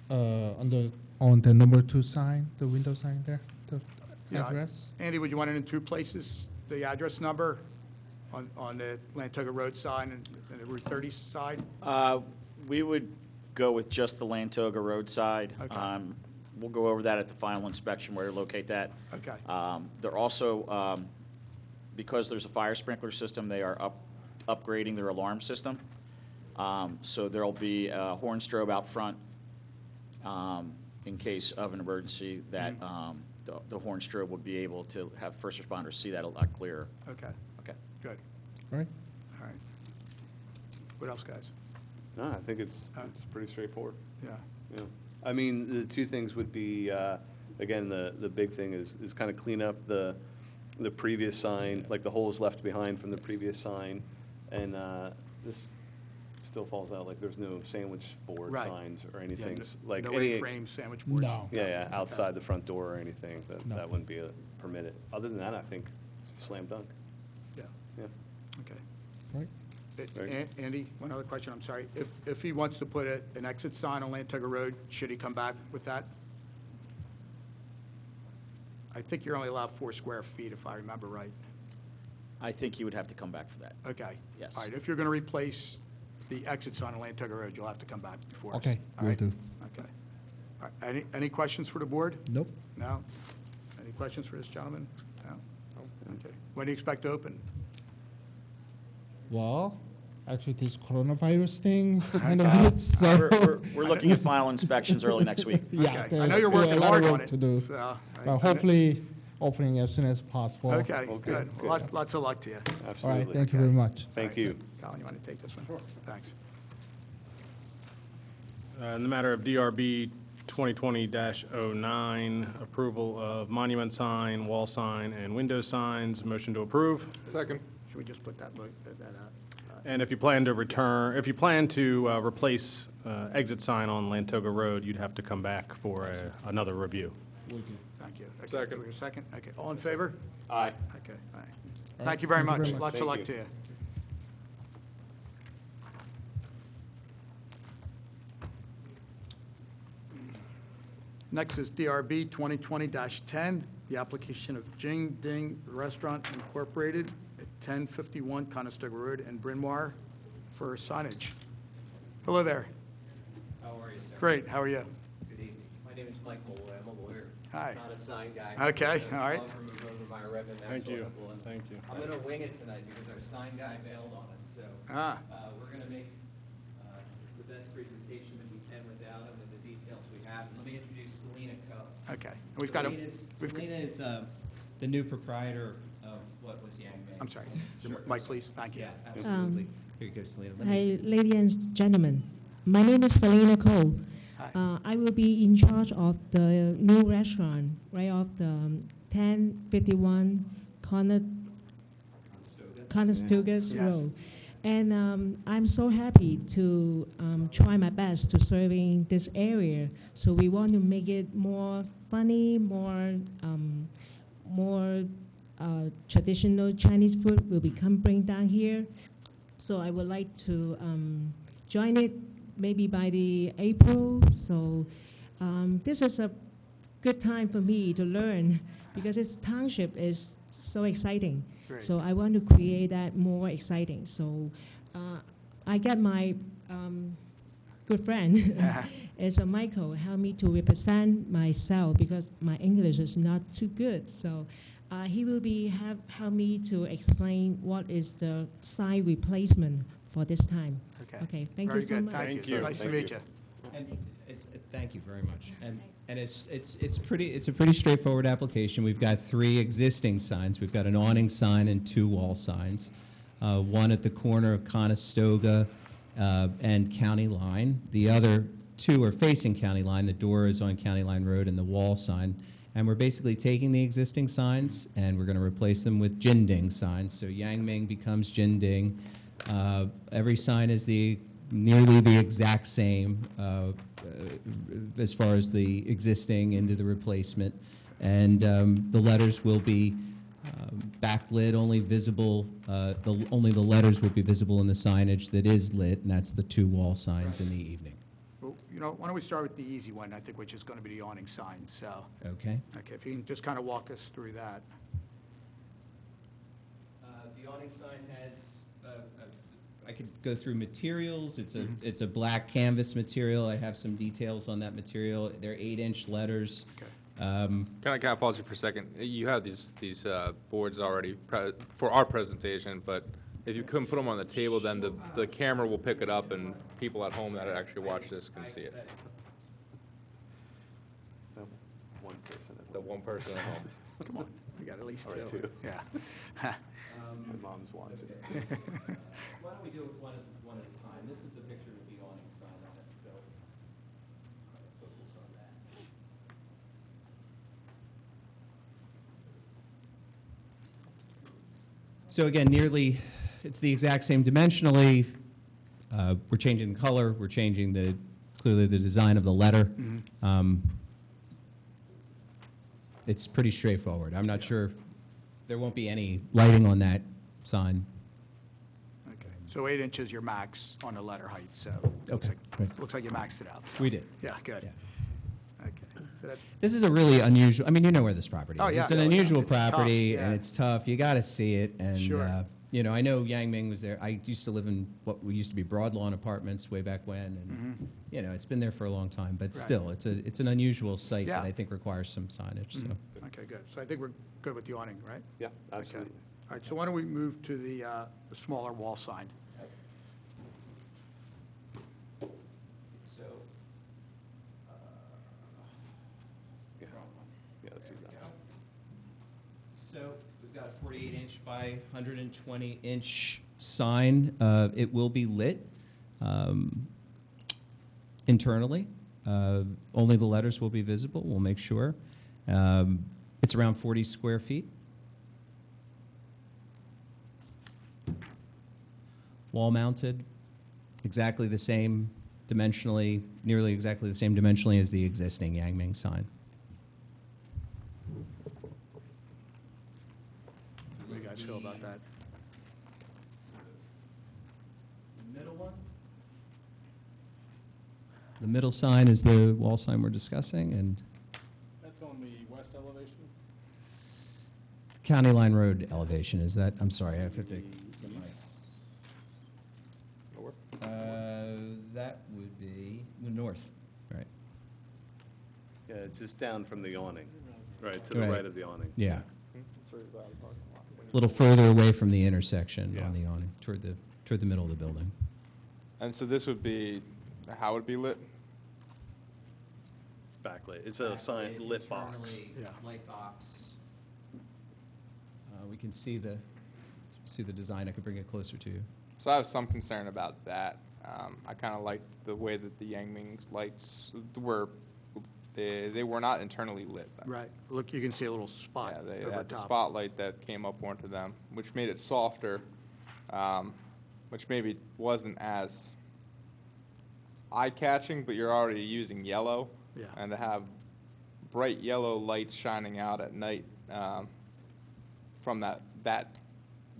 J: on the number 2 sign, the window sign there, the
A: Yeah.
J: address.
A: Andy, would you want it in two places, the address number on the Lantoga Road sign and the Route 30 side?
H: We would go with just the Lantoga roadside.
A: Okay.
H: We'll go over that at the final inspection, where to locate that.
A: Okay.
H: They're also, because there's a fire sprinkler system, they are upgrading their alarm system. So there'll be a horn strobe out front in case of an emergency, that the horn strobe will be able to have first responders see that a lot clearer.
A: Okay,
H: Okay.
A: good.
J: Right?
A: All right. What else, guys?
B: No, I think it's pretty straightforward.
A: Yeah.
B: Yeah. I mean, the two things would be, again, the big thing is kind of clean up the previous sign, like the holes left behind from the previous sign. And this still falls out, like there's no sandwich board
A: Right.
B: signs or
A: Yeah,
B: anything,
A: no-
B: like
A: no
B: any.
A: A-frame sandwich boards?
J: No.
B: Yeah, outside the front door or anything,
J: No.
B: that wouldn't be permitted. Other than that, I think it's slam dunk,
A: Yeah,
B: yeah.
A: okay.
J: Right?
B: Right.
A: Andy, one other question, I'm sorry. If he wants to put an exit sign on Lantoga Road, should he come back with that? I think you're only allowed 4 square feet, if I remember right.
H: I think you would have to come back for that.
A: Okay.
H: Yes.
A: All right, if you're going to replace the exit sign on Lantoga Road, you'll have to come back before us.
J: Okay,
A: All
J: will
A: right?
J: do.
A: Okay. All right, any questions for the board?
J: Nope.
A: No? Any questions for this gentleman? No? Okay. When do you expect to open?
J: Well, actually, this coronavirus thing kind of hits, so.
H: We're looking at final inspections early next week.
J: Yeah,
A: Okay. I know
J: there's
A: you're
J: still
A: working
J: a lot
A: hard
J: of
A: on
J: work
A: it.
J: to do.
A: so
J: But hopefully, opening as soon as possible.
A: Okay,
B: Well,
A: good.
B: good.
A: Lots of luck to you.
J: All
B: Absolutely.
J: right, thank you very much.
B: Thank you.
A: Colin, you want to take this one? Sure. Thanks.
D: In the matter of DRB 2020-09, approval of monument sign, wall sign, and window signs, motion to approve.
I: Second.
A: Should we just put that out?
D: And if you plan to replace exit sign on Lantoga Road, you'd have to come back for another review.
A: Thank you. Okay,
I: Second.
A: do we have a second? Okay, all in favor?
B: Aye.
A: Okay, all right. Thank you very much. Lots of
B: Thank
A: luck
B: you.
A: to you. Next is DRB 2020-10, the application of Jing Ding Restaurant Incorporated at 1051 Conestoga Road in Bryn Mawr for signage. Hello there.
K: How are you, sir?
A: Great, how are you?
K: Good evening. My name is Mike Malloy. I'm a lawyer.
A: Hi.
K: Not a sign guy.
A: Okay,
K: So
A: all right.
K: I'm from my Reverend
D: Thank
K: Maxwell
D: you.
K: Temple, and
D: Thank you.
K: I'm going to wing it tonight because our sign guy bailed on us. So
A: Ah.
K: we're going to make the best presentation that we can without him and the details we have. Let me introduce Selena Coe.
A: Okay. And we've got a,
K: Selena is the new proprietor of what was Yang Ming.
A: I'm sorry.
K: Sure.
A: Mike, please, thank you.
K: Yeah, absolutely. Here you go, Selena. Let me-
L: Hi, ladies and gentlemen. My name is Selena Cole.
A: Hi.
L: I will be in charge of the new restaurant right off the 1051 Conestoga
A: Yes.
L: Road. And I'm so happy to try my best to serving this area. So we want to make it more funny, more traditional Chinese food will become bring down here. So I would like to join it maybe by the April. So this is a good time for me to learn because this township is so exciting.
A: Great.
L: So I want to create that more exciting. So I get my good friend is Michael help me to represent myself because my English is not too good. So he will be help me to explain what is the sign replacement for this time.
A: Okay.
L: Okay, thank
A: Very
L: you so
A: good.
L: much.
A: Thank
D: Thank
A: you.
D: you.
A: Nice to
B: Thank
A: meet
B: you.
A: you.
K: And thank you very much. And it's a pretty straightforward application. We've got 3 existing signs. We've got an awning sign and 2 wall signs. One at the corner of Conestoga and County Line. The other 2 are facing County Line. The door is on County Line Road and the wall sign. And we're basically taking the existing signs and we're going to replace them with Jin Ding signs. So Yang Ming becomes Jin Ding. Every sign is nearly the exact same as far as the existing into the replacement. And the letters will be backlit, only visible, only the letters would be visible in the signage that is lit, and that's the 2 wall signs in the evening.
A: Well, why don't we start with the easy one, I think, which is going to be the awning sign, so.
K: Okay?
A: Okay, if you can just kind of walk us through that.
K: The awning sign has, I could go through materials. It's a black canvas material. I have some details on that material. They're 8-inch letters.
A: Okay.
I: Can I pause you for a second? You have these boards already for our presentation, but if you couldn't put them on the table, then the camera will pick it up, and people at home that actually watch this can see it.
B: One person.
I: The one person at home.
A: Come on, we got at least
B: All right,
A: two.
B: two.
A: Yeah.
B: My mom's watching.
K: Why don't we do it one at a time? This is the picture of the awning sign on it, so focus on that. So again, it's the exact same dimensionally. We're changing the color, we're changing clearly the design of the letter. It's pretty straightforward. I'm not sure, there won't be any lighting on that sign.
A: Okay, so 8 inches your max on the letter height, so.
K: Okay, right.
A: Looks like you maxed it out. so.
K: We did.
A: Yeah, good.
K: Yeah.
A: Okay. So that-
K: This is a really unusual, I mean, you know where this property is.
A: Oh, yeah.
K: It's an
A: Oh, yeah.
K: unusual
A: It's tough,
K: property, and
A: yeah.
K: it's tough. You got to see it. And,
A: Sure.
K: I know Yang Ming was there. I used to live in what we used to be Broad Lawn Apartments way back when. And, it's been there for a long time. But
A: Mm-hmm. Right.
K: still, it's an unusual site
A: Yeah.
K: that I think requires some signage. So.
A: Okay, good. So I think we're good with the awning, right?
B: Yeah,
A: Okay.
B: absolutely.
A: All right, so why don't we move to the smaller wall sign?
K: So,
B: Yeah, let's use that.
K: So we've got a 48-inch by 120-inch sign. It will be lit internally. Only the letters will be visible. We'll make sure. It's around 40 square feet. Wall mounted, exactly the same dimensionally, nearly exactly the same dimensionally as the existing Yang Ming sign.
A: What do you guys feel about that?
K: The middle one? The middle sign is the wall sign we're discussing, and
D: That's on the west elevation?
K: County Line Road elevation, is that, I'm sorry, I have to get my. That would be the north, right?
B: Yeah, it's just down from the awning, right, to the
K: Right.
B: right of the awning.
K: Yeah. A little further away from the intersection
B: Yeah.
K: on the awning, toward the middle of the building.
I: And so this would be, how would it be lit?
B: It's backlit. It's a sign, lit box.
A: Yeah.
K: Light box. We can see the design. I could bring it closer to you.
I: So I have some concern about that. I kind of like the way that the Yang Ming lights were, they were not internally lit.
A: Right. Look, you can see a little spot
I: Yeah, they
A: over
I: had the
A: top.
I: spotlight that came up onto them, which made it softer, which maybe wasn't as eye-catching, but you're already using yellow.
A: Yeah.
I: And to have bright yellow lights shining out at night from that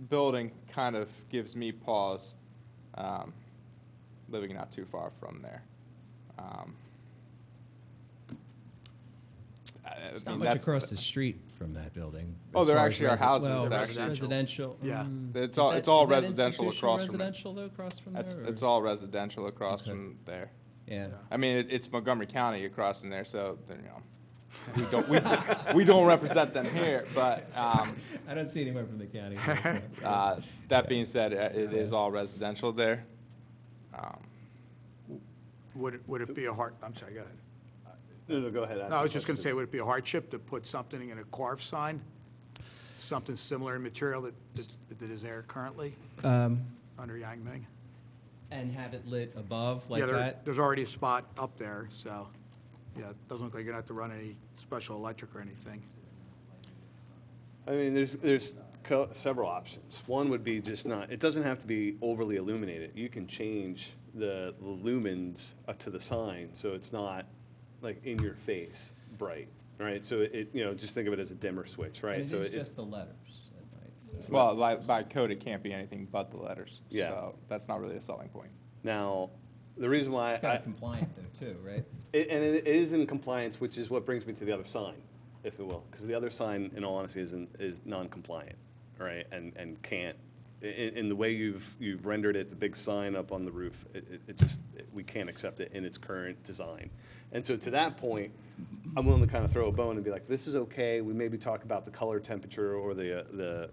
I: building kind of gives me pause, living not too far from there.
K: It's not much across the street from that building.
I: Oh,
K: as
I: there
K: far as
I: actually are houses
K: well,
I: actually.
K: residential.
A: Yeah.
I: It's
K: Is
I: all,
K: that-
I: it's all
K: is that
I: residential
K: institutional
I: across from it.
K: residential though, across from there?
I: It's
K: or-
I: all residential across
K: Okay.
I: from there.
K: Yeah.
I: I mean, it's Montgomery County across from there, so, we don't represent them here, but,
K: I don't see anyone from the county. here, so-
I: that being said, it is all residential there.
A: Would it be a I'm sorry, go ahead.
B: No, go ahead.
A: No, I was just going to say, would it be a hardship to put something in a carved sign? Something similar in material that is there currently under Yang Ming?
K: And have it lit above like
A: Yeah,
K: that?
A: there's already a spot up there, so, yeah, it doesn't look like you're going to have to run any special electric or anything.
B: I mean, there's several options. One would be just not, it doesn't have to be overly illuminated. You can change the lumens to the sign, so it's not like in your face bright. right? So it, you know, just think of it as a dimmer switch, right?
K: And
B: So
K: it is
B: it-
K: just the letters at night. So.
I: Well, by code, it can't be anything but the letters.
B: Yeah.
I: So that's not really a selling point.
B: Now, the reason why
K: It's got to be compliant though, too, right?
B: And it is in compliance, which is what brings me to the other sign, if it will, because the other sign, in all honesty, is non-compliant, right? And can't, in the way you've rendered it, the big sign up on the roof, we can't accept it in its current design. And so to that point, I'm willing to kind of throw a bone and be like, this is okay. We maybe talk about the color temperature or the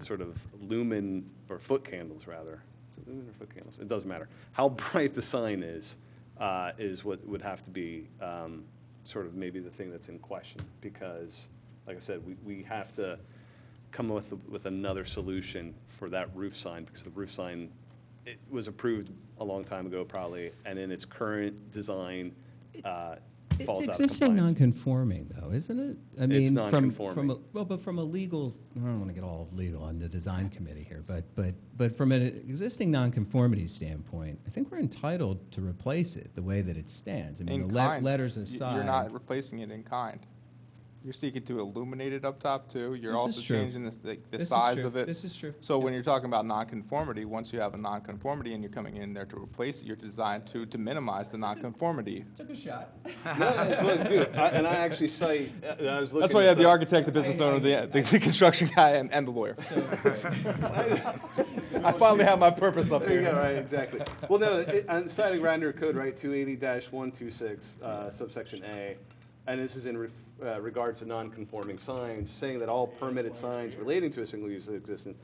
B: sort of lumen or foot candles rather. Is it lumen or foot candles? It doesn't matter. How bright the sign is what would have to be sort of maybe the thing that's in question, because, like I said, we have to come up with another solution for that roof sign, because the roof sign, it was approved a long time ago probably, and in its current design,
K: It's
B: falls out of
K: existing
B: compliance.
K: non-conforming, though, isn't it? I
B: It's
K: mean,
B: non-conforming.
K: but from a legal, I don't want to get all legal on the design committee here, but from an existing non-conformity standpoint, I think we're entitled to replace it the way that it stands. I mean,
I: In
K: the
I: kind.
K: letters
I: You're
K: aside.
I: not replacing it in kind. You're seeking to illuminate it up top too. You're
K: This is
I: also
K: true.
I: changing the
K: This is
I: size
K: true.
I: of it.
K: This is true.
I: So when you're talking about nonconformity, once you have a nonconformity and you're coming in there to replace it, you're designed to minimize the nonconformity.
K: Took a shot.
B: No, that's what it's doing. And I actually cite, I was looking.
I: That's why you have the
B: this up.
I: architect, the business owner, the construction guy, and the lawyer. I finally have my purpose up
B: There you
I: here.
B: go, right, exactly. Well, no, I'm citing Radnor Code, right, 280-126, subsection A, and this is in regards to non-conforming signs, saying that all permitted signs relating to a single-use existence,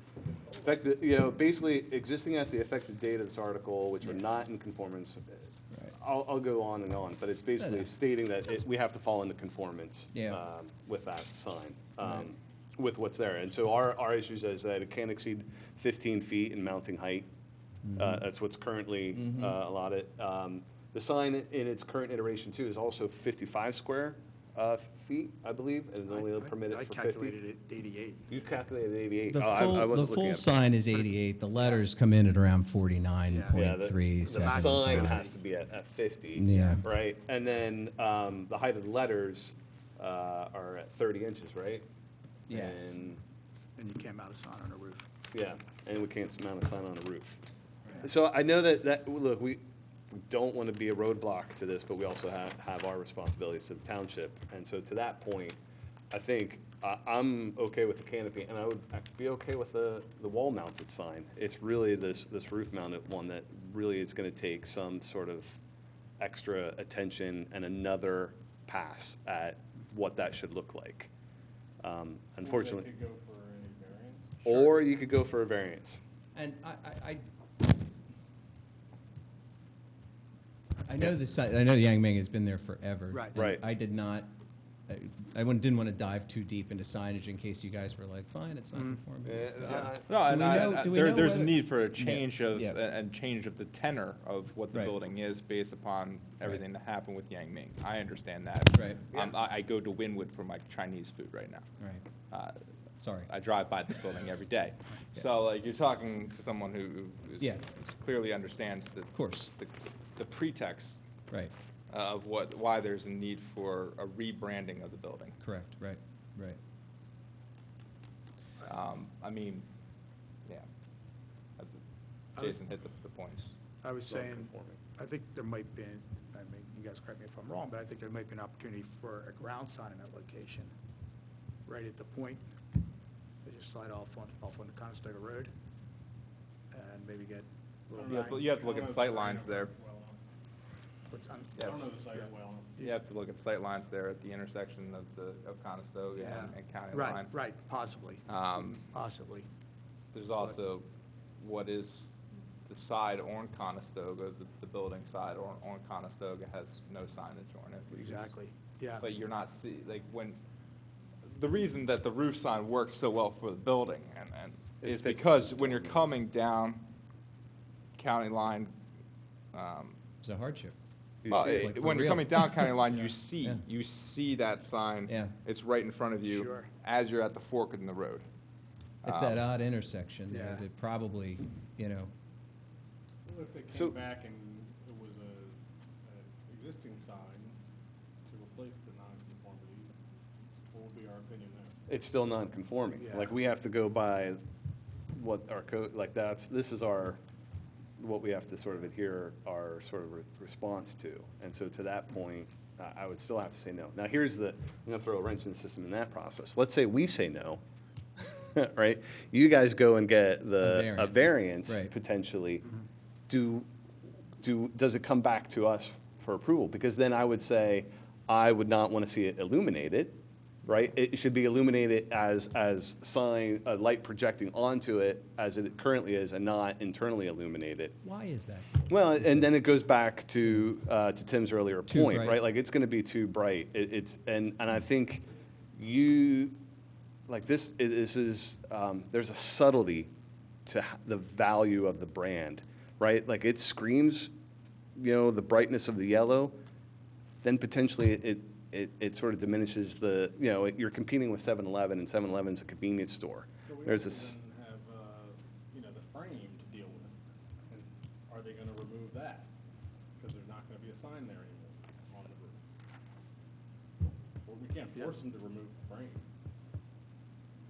B: basically existing at the effective date of this article, which are not in conformance. I'll go on and on, but it's basically stating that we have to fall into conformance
K: Yeah.
B: with that sign, with what's there. And so our issues is that it can't exceed 15 feet in mounting height. That's what's currently allotted. The sign in its current iteration too is also 55 square feet, I believe, and is only permitted
A: I
B: for 50.
A: calculated it 88.
B: You calculated 88.
K: The
B: Oh, I
K: full, the
B: wasn't looking
K: full
B: at it.
K: sign is 88. The letters come in at around
B: Yeah,
K: 49.3,
B: the sign has to be at 50.
K: Yeah.
B: Right, and then the height of the letters are at 30 inches, right?
K: Yes.
B: And,
A: And you can't mount a sign on a roof.
B: yeah, and we can't mount a sign on a roof. So I know that look, we don't want to be a roadblock to this, but we also have our responsibilities to the township. And so to that point, I think I'm okay with the canopy, and I would be okay with the wall-mounted sign. It's really this roof-mounted one that really is going to take some sort of extra attention and another pass at what that should look like. Unfortunately.
D: Could go for any variance.
B: Or you could go for a variance.
K: And I know the site, I know Yang Ming has been there forever.
A: Right.
K: and
B: Right.
K: I did not, didn't want to dive too deep into signage in case you guys were like, fine, it's not conforming. It's not."
I: No, and
K: Do we know- do we know
I: there's a
K: whether-
I: need for a change of,
K: Yeah.
I: and change of the tenor of what the
K: Right.
I: building is based upon everything that happened with Yang Ming. I understand that.
K: Right.
I: I go to Wynwood for my Chinese food right now.
K: Right. Sorry.
I: I drive by this building every day.
K: Yeah.
I: So like, you're talking to someone who
K: Yeah.
I: clearly understands
K: Of course.
I: the pretext
K: Right.
I: of why there's a need for a rebranding of the building.
K: Correct. Right. Right.
I: I mean, yeah. Jason hit the points.
A: I was saying,
B: Non-conforming.
A: I think there might be, I mean, you guys correct me if I'm wrong, but I think there might be an opportunity for a ground sign in that location, right at the point. They just slide off on the Conestoga Road, and maybe get a little.
I: You have to look at sight lines there.
A: What's on-
D: I don't know the site well.
I: You have to look at sight lines there at the intersection of Conestoga and County
A: Right,
I: Line.
A: right, possibly, possibly.
I: There's also what is the side on Conestoga, the building side on Conestoga has no signage on it.
A: Exactly, yeah.
I: But you're not the reason that the roof sign works so well for the building and is because when you're coming down County Line,
K: It's a hardship.
I: well,
K: Like, for
I: when you're
K: real.
I: coming down County Line,
K: Yeah.
I: you see that sign.
K: Yeah.
I: It's right in front of you
A: Sure.
I: as you're at the fork in the road.
K: It's that odd intersection there
A: Yeah.
K: that probably, you know,
D: Well, if they
B: So-
D: came back and it was a existing sign to replace the nonconformity, would be our opinion there?
B: It's still non-conforming.
A: Yeah.
B: Like, we have to go by what our code, like, this is our, what we have to sort of adhere our sort of response to. And so to that point, I would still have to say no. Now, here's the, I'm gonna throw a wrench in the system in that process. Let's say we say no, right? You guys go and get a variance
K: Right.
B: potentially. Does it come back to us for approval? Because then I would say, I would not want to see it illuminated, right? It should be illuminated as sign, a light projecting onto it as it currently is, and not internally illuminated.
K: Why is that?
B: Well, and then it goes back to Tim's earlier
K: Too
B: point,
K: bright.
B: right? Like, it's going to be too bright. And I think you, like, this is, there's a subtlety to the value of the brand, right? Like, it screams, the brightness of the yellow, then potentially it sort of diminishes the, you're competing with 7-Eleven, and 7-Eleven's a convenience store.
D: So we
B: There's
D: also
B: this,
D: then have, the frame to deal with. And are they gonna remove that? Because there's not gonna be a sign there anymore on the roof. Well, we can't force them to remove the frame.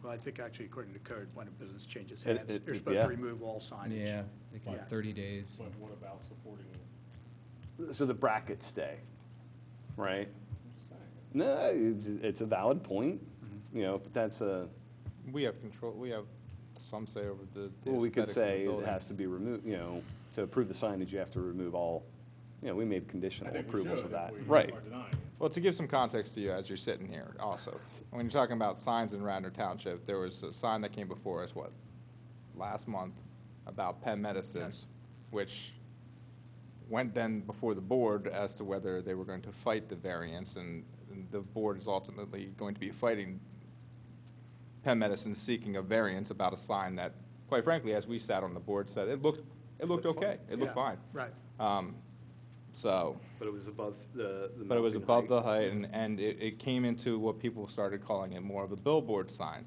A: Well, I think actually according to code, when a business changes
B: It-
A: hands,
B: it-
A: they're supposed
B: yeah.
A: to remove all signage.
K: Yeah, they can
A: Yeah.
K: 30 days.
D: But what about supporting,
B: so the brackets stay, right?
D: I'm just saying.
B: No, it's a valid point, but that's a,
I: We have control, we have some say over the
B: well, we could
I: aesthetics of the
B: say it
I: building.
B: has to be removed, to approve the signage, you have to remove all, we made
D: I
B: conditional
D: think we
B: approvals
D: should
B: of that.
D: if we
B: Right.
D: are denying it.
I: Well, to give some context to you as you're sitting here also, when you're talking about signs in Radnor Township, there was a sign that came before us, last month, about Penn Medicine,
A: Yes.
I: which went then before the board as to whether they were going to fight the variance, and the board is ultimately going to be fighting Penn Medicine seeking a variance about a sign that, quite frankly, as we sat on the board, said it looked okay, it looked
A: Yeah,
I: fine.
A: Right.
I: So.
B: But it was above the.
I: But it was
B: mounting
I: above the
B: height.
I: height, and it came into what people started calling it more of a billboard sign.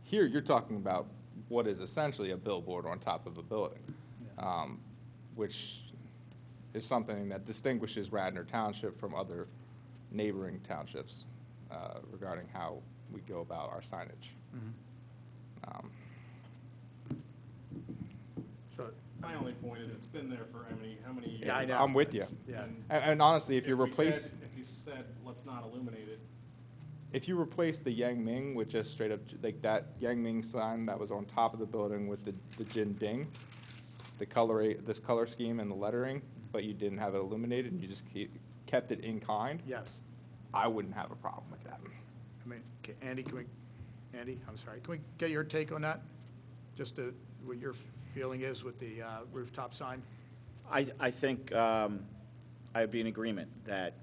I: Here, you're talking about what is essentially a billboard on top of a building, which is something that distinguishes Radnor Township from other neighboring townships regarding how we go about our signage. Um,
A: So,
D: My only point is, it's been there for how many years?
A: Yeah, I know.
I: I'm with you.
A: Yeah.
I: And honestly, if you
D: we
I: replace.
D: said- If you said, let's not illuminate it,
I: If you replace the Yang Ming with just straight up, like that Yang Ming sign that was on top of the building with the Jin Ding, this color scheme and the lettering, but you didn't have it illuminated and you just kept it in kind,
A: yes.
I: I wouldn't have a problem with that.
A: I mean, Andy, I'm sorry, can we get your take on that? Just what your feeling is with the rooftop sign?
H: I think I'd be in agreement that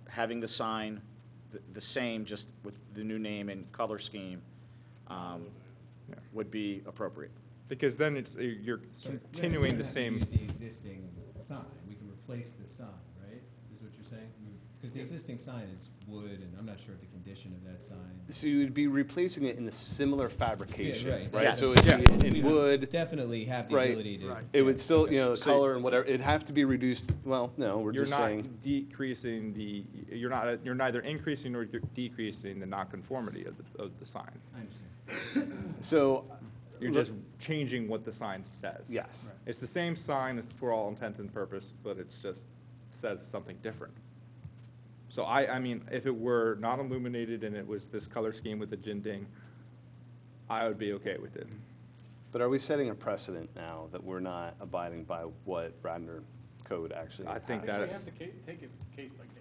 H: having the sign the same, just with the new name and color scheme, would be appropriate.
I: Because then you're continuing the same.
K: Use the existing sign. We can replace the sign, right? Is what you're saying? Because the existing sign is wood, and I'm not sure of the condition of that sign.
B: So you would be replacing it in a similar fabrication,
K: Yeah, right.
B: right?
H: Yes.
B: So it'd be
K: We
B: in
K: would
B: wood,
K: Definitely have the
B: Right.
K: ability to.
A: Right.
B: it would still, the
I: So-
B: color and whatever, it'd have to be reduced, well, no, we're
I: You're
B: just
I: not
B: saying.
I: decreasing you're neither increasing nor decreasing the nonconformity of the sign.
K: I understand.
B: So.
I: You're just changing what the sign says.
B: Yes. Right.
I: It's the same sign for all intent and purpose, but it's just says something different. So I mean, if it were not illuminated and it was this color scheme with the Jin Ding, I would be okay with it.
B: But are we setting a precedent now that we're not abiding by what Radnor code actually
I: I think
B: has?
I: that
D: we
I: is-
D: have to take it case by case.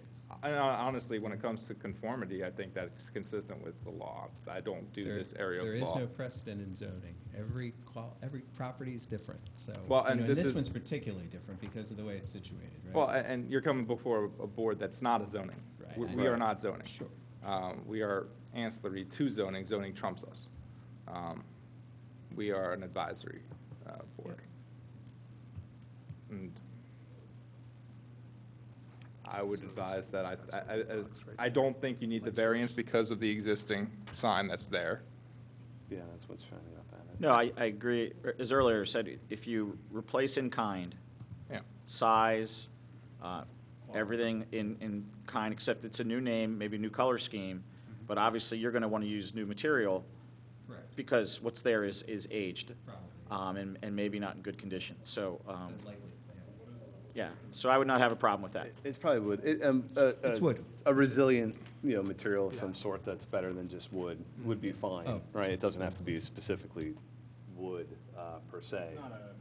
I: Honestly, when it comes to conformity, I think that's consistent with the law. I don't do this area of law.
K: There is no precedent in zoning. Every property is different, so.
I: Well, and
K: and
I: this
K: this
I: is-
K: one's particularly different because of the way it's situated, right?
I: Well, and you're coming before a board that's not a zoning.
K: Right.
I: We are not zoning.
K: Sure.
I: We are ancillary to zoning. Zoning trumps us. We are an advisory board. And I would advise that I don't think you need the variance because of the existing sign that's there.
B: Yeah, that's what's showing up at it.
H: No, I agree. As earlier said, if you replace in kind,
I: Yeah.
H: size, everything in kind, except it's a new name, maybe new color scheme, But obviously, you're going to want to use new material
K: Correct.
H: because what's there is aged
K: Probably.
H: and maybe not in good condition. So, yeah, so I would not have a problem with that.
B: It's probably wood.
K: It's wood.
B: A resilient, material of some sort that's better than just wood would be fine,
K: Oh.
B: right? It doesn't have to be specifically wood per se.
D: Not a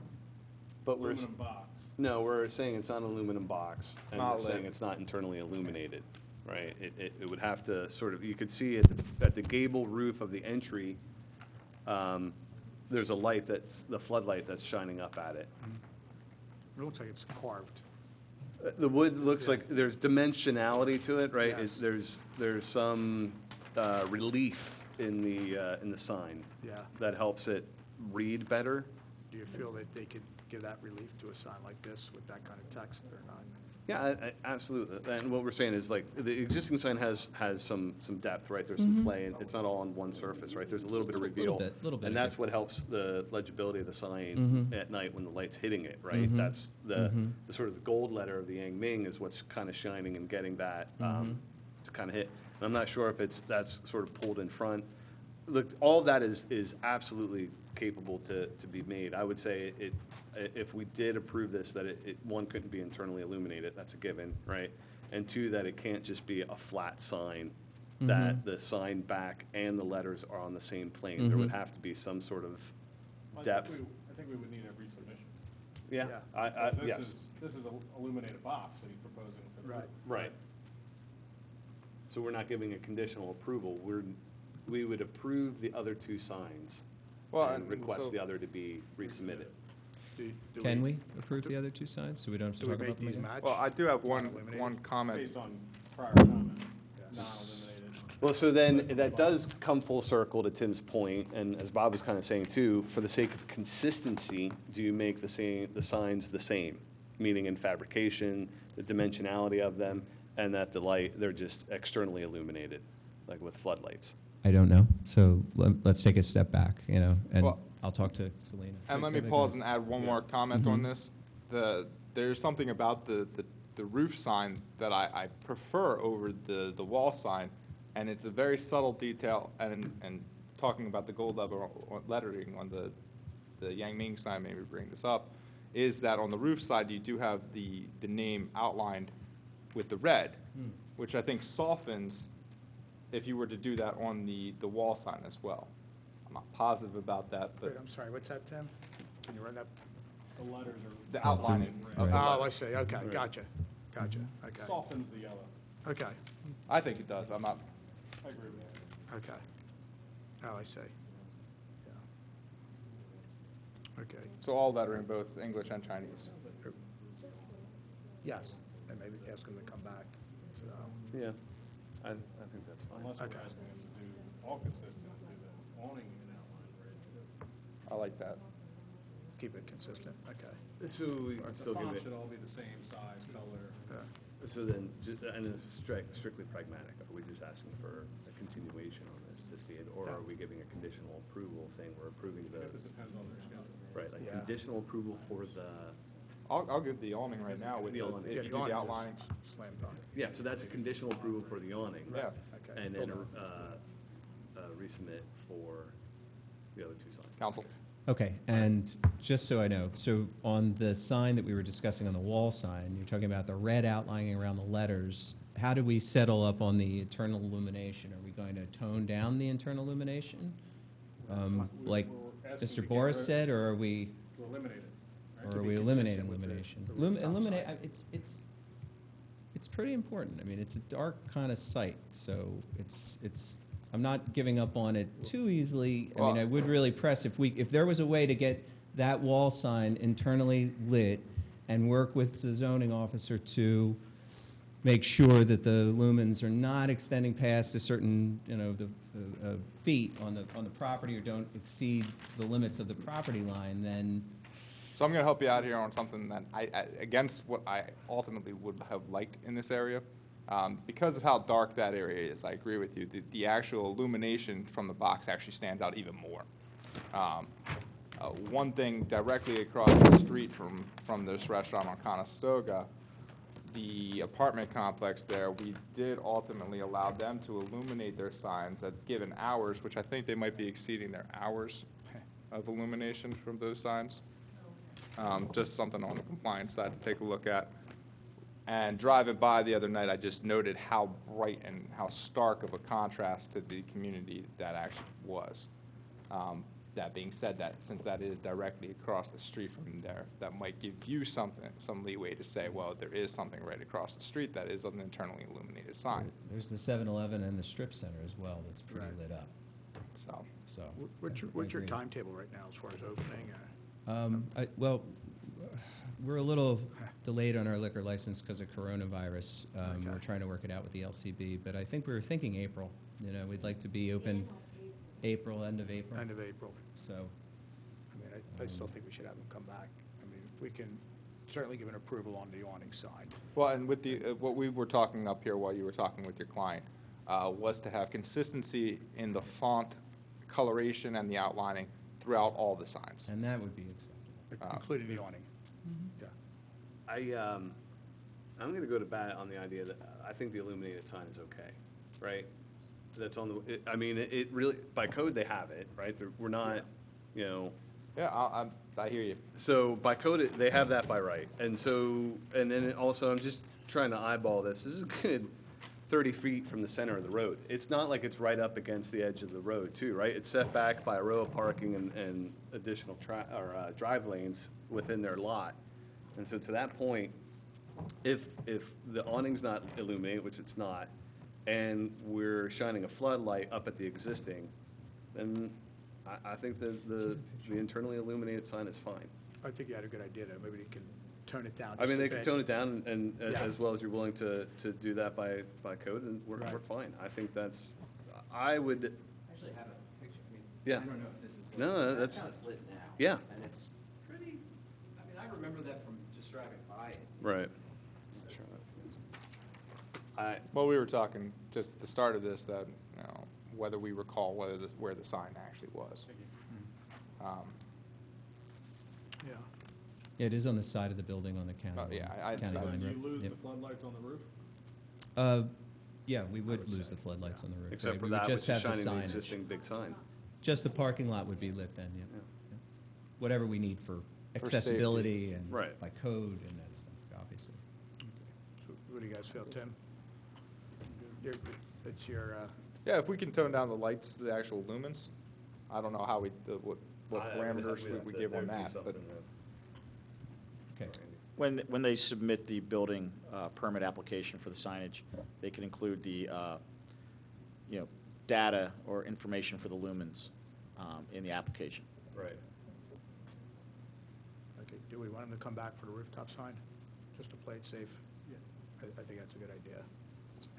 B: But we're,
D: aluminum box.
B: no, we're saying it's not an aluminum box. And
I: not
B: we're saying
I: lit.
B: it's not internally illuminated, right? It would have to sort of, you could see at the gable roof of the entry, there's a light the floodlight that's shining up at it.
A: It looks like it's carved.
B: The wood looks like there's dimensionality to it, right?
A: Yes.
B: There's some relief in the sign.
A: Yeah.
B: That helps it read better.
A: Do you feel that they could give that relief to a sign like this with that kind of text or not?
B: Yeah, absolutely. And what we're saying is like, the existing sign has some depth, right? There's some play, and it's not all on one surface, right? There's a little bit of reveal.
K: little bit
B: And
K: of
B: that's
K: it.
B: what helps the legibility of the sign at night when the light's hitting it, right? That's the sort of the gold letter of the Yang Ming is what's kind of shining and getting that to kind of hit. And I'm not sure if that's sort of pulled in front. Look, all of that is absolutely capable to be made. I would say if we did approve this, that one, couldn't be internally illuminated, that's a given, right? And two, that it can't just be a flat sign, that the sign back and the letters are on the same plane. There would have to be some sort of depth.
D: I think we would need a resubmission.
B: Yeah, yes.
D: This is an illuminated box that he's proposing for the roof.
B: Right. So we're not giving a conditional approval. We would approve the other two signs and request the other to be resubmitted.
K: Can we approve the other two signs, so we don't have to
A: Do we
K: talk
A: make
K: about them
A: these
K: again?
A: match?
I: Well, I do have
A: Illuminated?
I: one comment.
D: Based on prior comment, non-illuminated.
B: Well, so then that does come full circle to Tim's point, and as Bob was kind of saying too, for the sake of consistency, do you make the signs the same? Meaning in fabrication, the dimensionality of them, and that they're just externally illuminated, like with floodlights.
K: I don't know, so let's take a step back, and
I: Well-
K: I'll talk to Selena.
I: And let me
K: Go
I: pause
K: ahead.
I: and add one more comment on this. There's something about the roof sign that I prefer over the wall sign, and it's a very subtle detail, and talking about the gold lettering on the Yang Ming sign, maybe bring this up, is that on the roof side, you do have the name outlined with the red, which I think softens if you were to do that on the wall sign as well. I'm not positive about that,
A: Wait,
I: but
A: I'm sorry, what's that, Tim? Can you run that?
D: The letters are.
I: the outlining of the
A: Oh, I
I: letter.
A: see, okay, gotcha, okay,
D: Softens the yellow.
A: okay,
I: I think it does. I'm not.
D: I agree with that.
A: okay. Oh, I see. Yeah. Okay,
I: So all lettering, both English and Chinese.
A: yes, and maybe ask them to come back, so.
B: Yeah, I think that's fine.
D: Unless we're
A: Okay.
D: asking them to do all consistent, do the awning and outline red too.
I: I like that.
A: Keep it consistent, okay.
B: So we can
D: The
B: still give
D: font
B: it,
D: should all be the same size, color.
A: Yeah.
B: so then, and it's strictly pragmatic, are we just asking for a continuation on this to see it? Or are we giving a conditional approval, saying we're approving
D: I guess it depends on their schedule.
B: right, like
A: Yeah.
B: conditional approval for the,
I: I'll give the awning right now with
B: The
I: the,
B: awning.
I: if
A: Yeah,
I: you
A: the
I: do
A: awning
I: the
A: is
I: outlining.
A: Slam dunk.
B: yeah, so that's a conditional approval for the awning.
I: Yeah.
A: Okay.
B: And then resubmit for the other two signs.
I: Council.
K: Okay, and just so I know, so on the sign that we were discussing on the wall sign, you're talking about the red outlining around the letters. How do we settle up on the internal illumination? Are we going to tone down the internal illumination? Like
D: We're asking to
K: Mr.
D: get
K: Boris
D: rid-
K: said, or are we,
D: To eliminate it. right?
K: or are we eliminating illumination? Eliminate, it's pretty important. I mean, it's a dark kind of site, so I'm not giving up on it too easily. I mean, I would really press if there was a way to get that wall sign internally lit and work with the zoning officer to make sure that the lumens are not extending past a certain, the feet on the property or don't exceed the limits of the property line, then
I: So I'm going to help you out here on something that against what I ultimately would have liked in this area. Because of how dark that area is, I agree with you. The actual illumination from the box actually stands out even more. One thing directly across the street from this restaurant on Conestoga, the apartment complex there, we did ultimately allow them to illuminate their signs at given hours, which I think they might be exceeding their hours of illumination from those signs. Just something on the compliance side to take a look at. And driving by the other night, I just noted how bright and how stark of a contrast to the community that actually was. That being said, that since that is directly across the street from there, that might give you some leeway to say, well, there is something right across the street that is an internally illuminated sign.
K: There's the 7-Eleven and the strip center as well that's pretty
A: Right.
K: lit up. So.
A: What's
K: I
A: your
K: agree.
A: timetable right now as far as opening?
K: Well, we're a little delayed on our liquor license because of coronavirus.
A: Okay.
K: We're trying to work it out with the LCB, but I think we were thinking April. You know, we'd like to be open April, end of April.
A: End of April.
K: So,
A: I mean, I still think we should have them come back. I mean, if we can certainly give an approval on the awning sign.
I: Well, and with the, what we were talking up here while you were talking with your client, was to have consistency in the font coloration and the outlining throughout all the signs.
K: and that would be acceptable.
A: Including the awning. Yeah.
B: I'm going to go to bat on the idea that I think the illuminated sign is okay, right? That's on the, I mean, it really, by code, they have it, right? We're not, you know,
I: Yeah, I hear you.
B: so by code, they have that by right. And so, and then also, I'm just trying to eyeball this. This is a good 30 feet from the center of the road. It's not like it's right up against the edge of the road too, right? It's set back by a row of parking and additional drive lanes within their lot. And so to that point, if the awning's not illuminated, which it's not, and we're shining a floodlight up at the existing, then I think the internally illuminated sign is fine.
A: I think you had a good idea there. Maybe you can tone it down
B: I mean,
A: just a
B: they could
A: bit.
B: tone it down and,
A: Yeah.
B: as well as you're willing to do that by code, and we're
A: Right.
B: fine. I think that's, I would,
M: Actually have a picture, I mean,
B: Yeah.
M: I don't know if this is.
B: No,
M: lit,
B: no,
M: but
B: that's-
M: how it's lit now.
B: Yeah.
M: And it's pretty, I mean, I remember that from just driving by it.
B: right.
I: Well, we were talking just at the start of this that, you know, whether we recall where the sign actually was.
A: Yeah.
K: Yeah, it is on the side of the building on the county line.
I: yeah,
K: County line
D: Do you
K: road.
D: lose
K: Yep.
D: the floodlights on the roof?
K: Yeah, we would lose the floodlights on the roof.
B: Except
K: right?
B: for
K: We would
B: that, which is
K: just have the
B: shining the
K: signage.
B: existing big sign.
K: Just the parking lot would be lit then, yeah.
B: Yeah.
K: Yeah. Whatever we need for
I: safety.
K: accessibility and
B: Right.
K: by code and that stuff, obviously.
A: So what do you guys feel, Tim? It's your,
I: Yeah, if we can tone down the lights, the actual lumens, I don't know how what parameters we give on that, but.
K: Okay.
H: When they submit the building permit application for the signage, they can include the, you know, data or information for the lumens in the application.
B: Right.
A: okay, do we want them to come back for the rooftop sign, just to play it safe? Yeah. I think that's a good idea.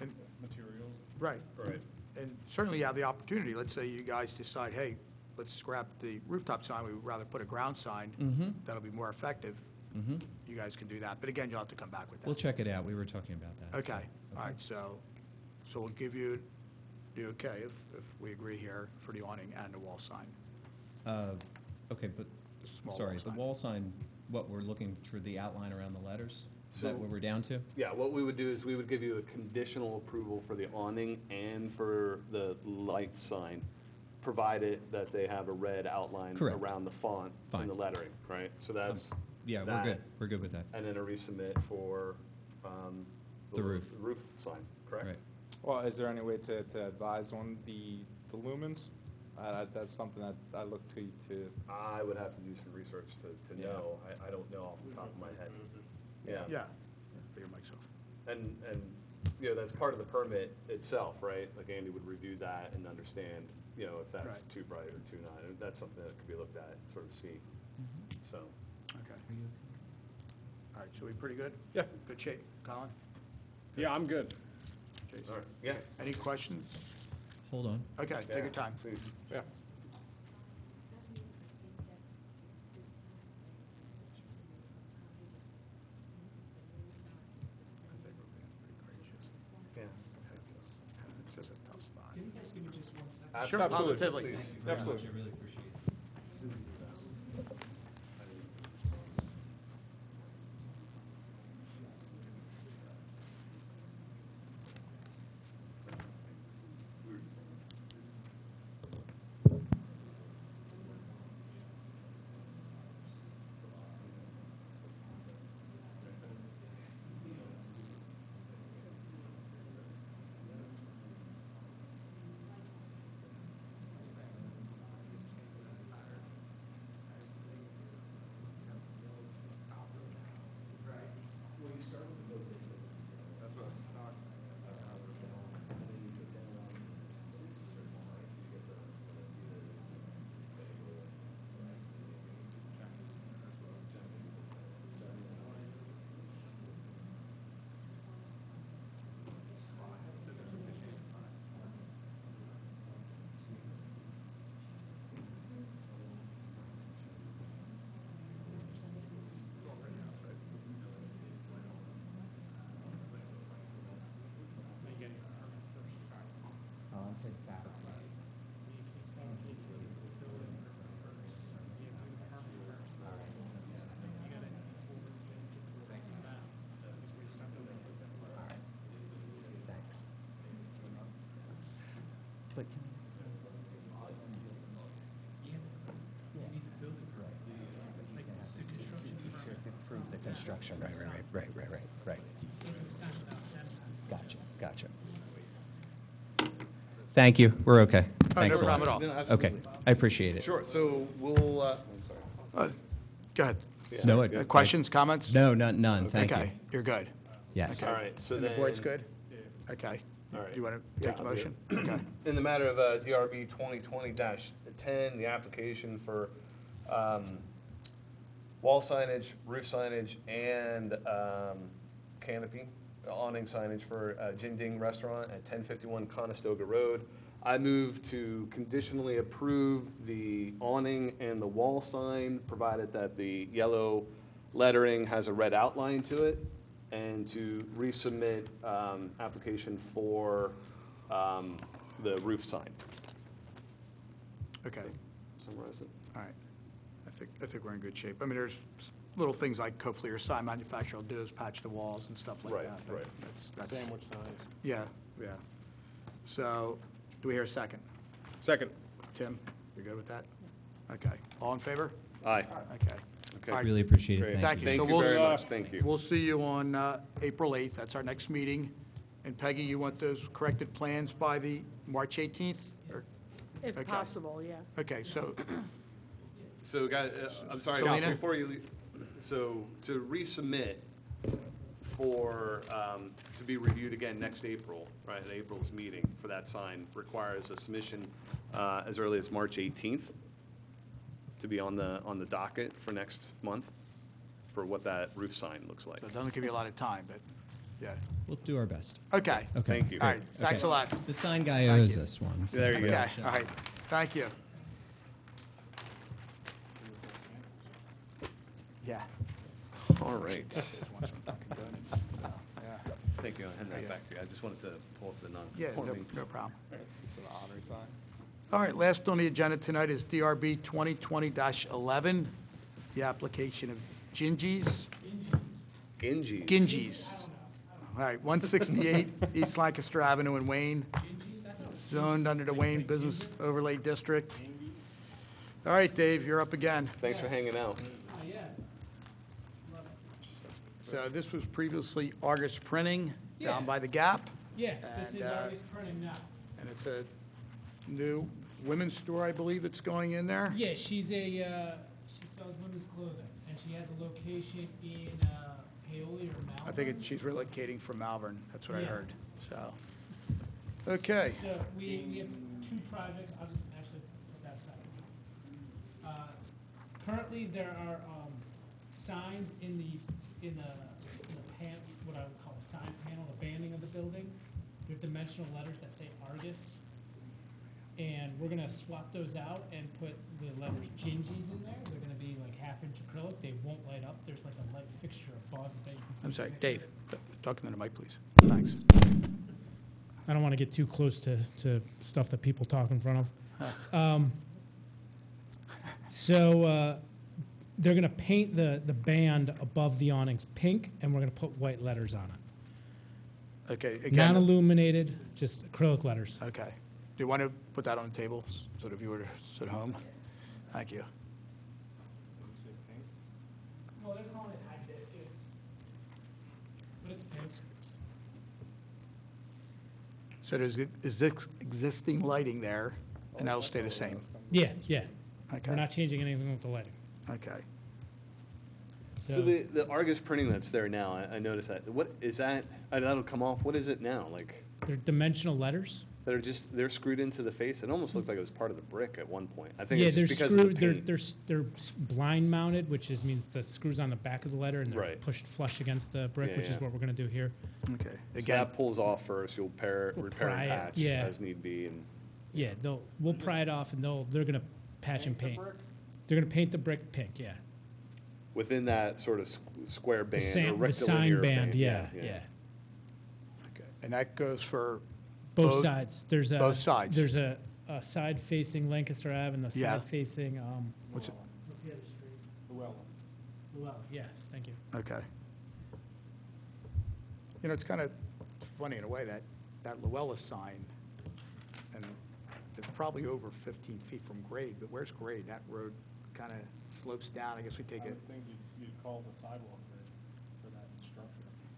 A: And,
D: Materials?
A: right.
B: Right.
A: And certainly you have the opportunity, let's say you guys decide, hey, let's scrap the rooftop sign, we would rather put a ground sign. That'll be more effective. You guys can do that, but again, you'll have to come back with that.
K: We'll check it out. We were talking about that. so-
A: Okay, all right, so we'll give you the okay if we agree here for the awning and the wall sign.
K: Okay, but,
A: The small
K: sorry,
A: wall
K: the
A: sign.
K: wall sign, what, we're looking for the outline around the letters? Is
B: So-
K: that what we're down to?
B: Yeah, what we would do is we would give you a conditional approval for the awning and for the light sign, provided that they have a red outline
K: Correct.
B: around the font
K: Fine.
B: and the lettering, right? So that's.
K: Yeah, we're
B: that,
K: good. We're good with that.
B: And then a resubmit for
K: The roof.
B: The roof sign, correct?
K: Right.
I: Well, is there any way to advise on the lumens? That's something that I look to.
B: I would have to do some research to
I: Yeah.
B: know. I don't know off the top of my head. Yeah.
A: Yeah, put your mics off.
B: And, you know, that's part of the permit itself, right? Like Andy would review that and understand, you know, if that's
A: Right.
B: too bright or too not. And that's something that could be looked at, sort of see. So,
A: Okay. All right, so we pretty good?
I: Yeah.
A: Good shape. Colin?
D: Yeah, I'm good.
A: Jason?
B: all right, yeah.
A: Any questions?
K: Hold on.
A: Okay, take your
B: Yeah,
A: time.
B: Please.
I: Yeah.
B: Yeah.
A: It's just a tough spot.
G: Can you guys give me just 1 second?
A: Sure,
I: Absolutely.
A: positively.
B: Please.
K: Thank you very much.
I: Absolutely.
K: I really appreciate it.
N: Approve the construction, right. Gotcha.
K: Thank you, we're okay.
A: Oh,
K: Thanks
A: no
K: a lot.
A: problem at all.
B: No,
K: Okay,
B: absolutely.
K: I appreciate it.
B: Sure, so we'll, I'm sorry.
A: Go ahead.
K: No,
A: Questions, comments?
K: No, none, thank you.
A: Okay, you're good.
K: Yes.
B: All right, so
A: And
B: then.
A: the board's good? Okay.
B: All right.
A: You want to
B: Yeah,
A: take the
B: I'll do
A: motion? Okay.
B: In the matter of DRB 2020-10, the application for wall signage, roof signage, and canopy, awning signage for Jing Ding Restaurant at 1051 Conestoga Road. I move to conditionally approve the awning and the wall sign, provided that the yellow lettering has a red outline to it, and to resubmit application for the roof sign.
A: Okay,
B: Summarize it.
A: all right. I think we're in good shape. I mean, there's little things like hopefully your sign manufacturer will do is patch the walls and stuff like
B: Right,
A: that. but
B: right.
A: That's,
D: Sandwich signs.
A: yeah. So, do we hear a second?
D: Second.
A: Tim, you good with that? Okay. All in favor?
B: Aye.
A: Okay.
B: Okay.
A: All right.
K: Really appreciate it,
B: Great.
K: thank you.
A: So
B: Thank you
A: we'll
B: very
A: s-
B: much, thank you.
A: We'll see you on April 8th. That's our next meeting. And Peggy, you want those corrected plans by the March 18th? Or-
O: If
A: Okay.
O: possible, yeah.
A: Okay, so,
B: So, guys, I'm sorry,
A: Selena?
B: before you leave, so to resubmit for, to be reviewed again next April, right, at April's meeting for that sign requires a submission as early as March 18th to be on the docket for next month for what that roof sign looks like.
A: so it doesn't give you a lot of time, but, yeah.
K: We'll do our best.
A: Okay.
K: Okay.
B: Thank you.
A: All right, thanks a
K: Okay.
A: lot.
K: The sign guy
A: Thank
K: owes
A: you.
K: us one. so-
B: There you go.
A: Okay, all right. Thank you. Yeah.
B: All right.
A: Yeah.
B: Thank you, I'll hand that back to you. I just wanted to pull up the
A: Yeah, no
B: non-conforming.
A: no problem.
I: It's an honor sign.
A: All right, last on the agenda tonight is DRB 2020-11, the application of Gingies.
B: Gingies.
A: Gingies. All right, 168 East Lancaster Avenue in Wayne, zoned under the Wayne Business Overlay District. All right, Dave, you're up again.
B: Thanks for hanging out.
A: So this was previously Argus Printing
G: Yeah.
A: down by the Gap,
G: Yeah, this
A: And,
G: is Argus Printing now.
A: and it's a new women's store, I believe, that's going in there.
G: Yeah, she sells women's clothing, and she has a location in Paoli or Malvern.
A: I think she's relocating from Malvern, that's what I
G: Yeah.
A: heard, so. Okay,
G: So we have two projects, I'll just actually put that aside. Currently, there are signs in the pants, what I would call a sign panel, the banding of the building. They're dimensional letters that say Argus. And we're gonna swap those out and put the letters Gingies in there. They're gonna be like half-inch acrylic. They won't light up. There's like a light fixture above that you can see.
A: I'm
G: the
A: sorry,
G: picture.
A: Dave, talk to the mic, please. Thanks.
G: I don't want to get too close to stuff that people talk in front of. So they're going to paint the band above the awnings pink, and we're going to put white letters on it.
A: Okay, again,
G: Non-illuminated, just acrylic letters.
A: okay. Do you want to put that on the table so the viewers at home? Thank you.
G: Well, they're calling it hibiscus, but it's pink.
A: So there's existing lighting there, and that'll stay the same?
G: Yeah, yeah.
A: Okay.
G: We're not changing anything with the lighting.
A: Okay.
B: So the Argus printing that's there now, I noticed that. What is that? That'll come off. What is it now? Like,
G: They're dimensional letters.
B: they're screwed into the face? It almost looked like it was part of the brick at one point. I think
G: Yeah,
B: it's
G: they're
B: just because of the
G: screwed.
B: paint.
G: They're blind mounted, which means the screws on the back of the letter and they're
B: Right.
G: pushed flush against the brick,
B: Yeah,
G: which is
B: yeah.
G: what we're going to do here.
A: Okay.
B: So
A: Again,
B: that pulls off first. You'll repair
G: We'll
B: and
G: pry it,
B: patch
G: yeah.
B: as need be. And
G: Yeah, we'll pry it off and they're going to patch and paint. They're going to paint the brick pink. Yeah,
B: within that sort of square band or
G: the sign
B: rectilinear
G: band. Yeah, yeah.
A: okay. And that goes for
G: Both sides. There's a
A: both sides?
G: There's a side facing Lancaster Ave and the
A: Yeah.
G: side facing
A: What's it?
G: what's the other street? Llewellyn. Yes, thank you.
A: Okay. You know, it's kind of funny in a way that Luella sign, and it's probably over 15 feet from grade, but where's grade? That road kind of slopes down, I guess we take
D: I
A: it,
D: would think you'd call the sidewalk for that structure.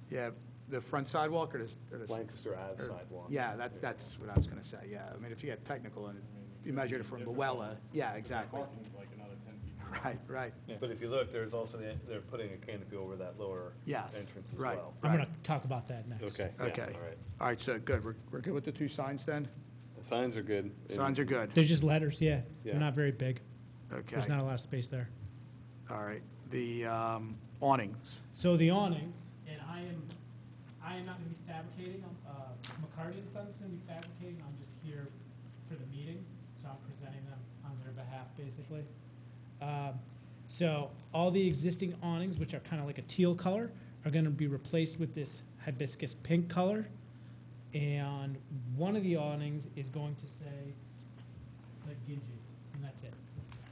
A: yeah, the front sidewalk or the?
B: Lancaster Ave
A: or-
B: sidewalk.
A: Yeah, that's what I was going to say, yeah. I mean, if you get technical and you measured it from Luella, yeah, exactly.
D: Parking's like another 10 feet.
A: Right, right.
B: But if you look, there's also, they're putting a canopy over that lower
A: Yes,
B: entrance as
A: right.
B: well.
G: I'm going to talk about that next.
B: Okay. yeah,
A: Okay.
B: All right.
A: All right, so good. We're good with the two signs then?
B: The signs are good.
A: Signs are good.
G: They're just letters, yeah.
B: Yeah.
G: They're not very big.
A: Okay.
G: There's not a lot of space there.
A: All right. The awnings.
G: So the awnings, and I am not going to be fabricating. McCarty and Sons is going to be fabricating. I'm just here for the meeting, so I'm presenting them on their behalf, basically. So all the existing awnings, which are kind of like a teal color, are going to be replaced with this hibiscus pink color. And one of the awnings is going to say like Ginges, and that's it.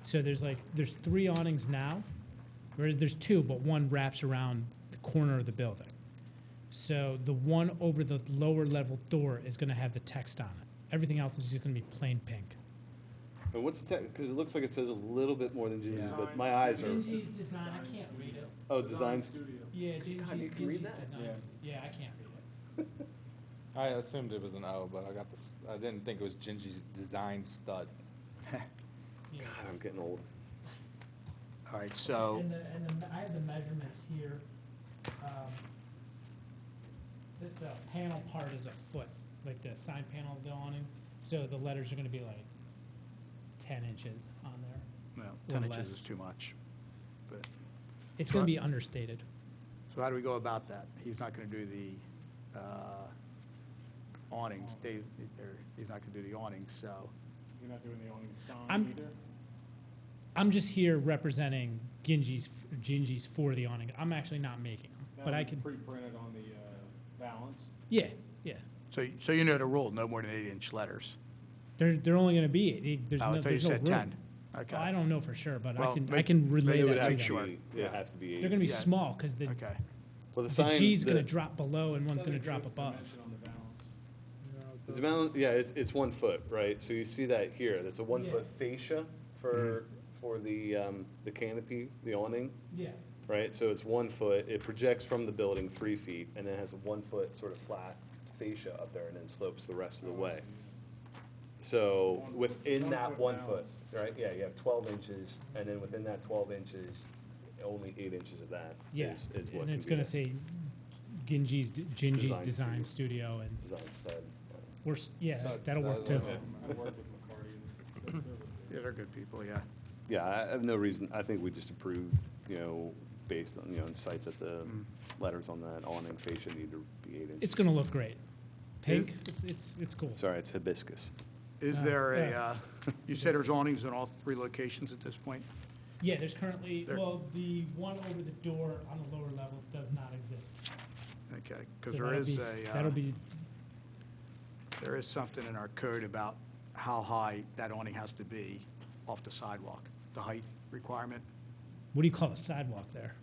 G: So there's 3 awnings now. Or there's 2, but one wraps around the corner of the building. So the one over the lower level door is going to have the text on it. Everything else is just going to be plain pink.
B: And what's the, because it looks like it says a little bit more than Gingy's,
A: Yeah.
B: but my eyes are,
G: Gingy's design, I can't read it.
B: oh, designs.
G: Yeah, Gingy's
B: God, you can read that?
G: design. Yeah, I can't read it.
I: I assumed it was an O, but I didn't think it was Gingy's design stud.
G: Yeah.
B: God, I'm getting old.
A: All right, so,
G: I have the measurements here. This panel part is a foot, like the sign panel of the awning. So the letters are going to be like 10 inches on there.
A: well,
G: or
A: 10 inches
G: less.
A: is too much. But,
G: It's going to be understated.
A: so how do we go about that? He's not going to do the awnings. Dave, or he's not going to do the awnings, so.
D: You're not doing the awning
G: I'm-
D: sign either?
G: I'm just here representing Gingy's for the awning. I'm actually not making them, but I can.
D: Pre-printed on the balance.
G: Yeah, yeah.
A: So you know the rule, no more than 8-inch letters.
G: They're only going to be 8. There's
A: Oh, I
G: no
A: thought you
G: there's no
A: said
G: room.
A: 10. Okay.
G: Well, I don't know for sure, but
A: Well,
G: I can relay
B: It would
G: that to
B: have
G: them.
B: to
A: Sure.
B: be,
A: Yeah.
B: it has to be.
G: They're going to be
A: Yeah.
G: small because the
A: Okay.
B: Well, the
G: the
B: sign.
G: G's going to
B: the-
G: drop below and one's going to drop above.
D: Dimension on the balance.
B: The dimension, yeah, it's 1 foot, right? So you see that here, that's a 1 foot fascia for the canopy, the awning,
G: Yeah.
B: right? So it's 1 foot, it projects from the building 3 feet, and then has a 1 foot sort of flat fascia up there, and then slopes the rest of the way. So within that 1 foot, right, yeah, you have 12 inches, and then within that 12 inches, only 8 inches of that
G: Yeah.
B: is what
G: And
B: can
G: it's
B: be
G: going to
B: the
G: say Gingy's
B: Design
G: Design Studio, and
B: design stud.
G: that'll work too.
D: I work with McCarty and
A: Yeah, they're good people, yeah.
B: Yeah, I have no reason, I think we just approve, based on, on sight that the letters on that awning fascia need to be 8 inches.
G: It's going to look great. Pink, it's cool.
B: Sorry, it's hibiscus.
A: Is there you said there's awnings in all 3 locations at this point?
G: Yeah, there's currently,
A: There-
G: well, the one over the door on the lower level does not exist.
A: Okay,
G: So
A: because there is
G: that'll be,
A: there is something in our code about how high that awning has to be off the sidewalk, the height requirement.
G: what do you call a sidewalk there?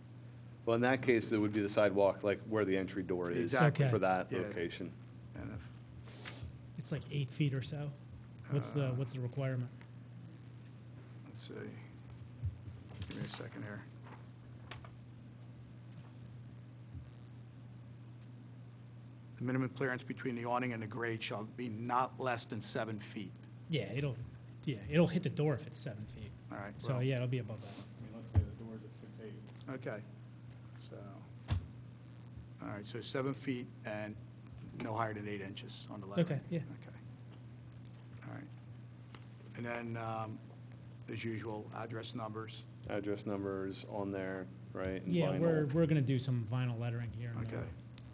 B: Well, in that case, it would be the sidewalk, like where the entry door is
A: Exactly.
B: for that
A: Yeah.
B: location.
A: And if,
G: It's like 8 feet or so. What's the requirement?
A: let's see, give me a second here. The minimum clearance between the awning and the grade shall be not less than 7 feet.
G: Yeah, it'll hit the door if it's 7 feet.
A: All right,
G: So
A: well,
G: yeah, it'll be above that.
D: I mean, let's say the door's at 6'8".
A: Okay, so, all right, so 7 feet and no higher than 8 inches on the letter.
G: Okay, yeah.
A: Okay. All right. And then, as usual, address numbers.
B: Address numbers on there, right? and
G: Yeah,
B: vinyl.
G: we're gonna do some vinyl lettering here. and
A: Okay,
G: there.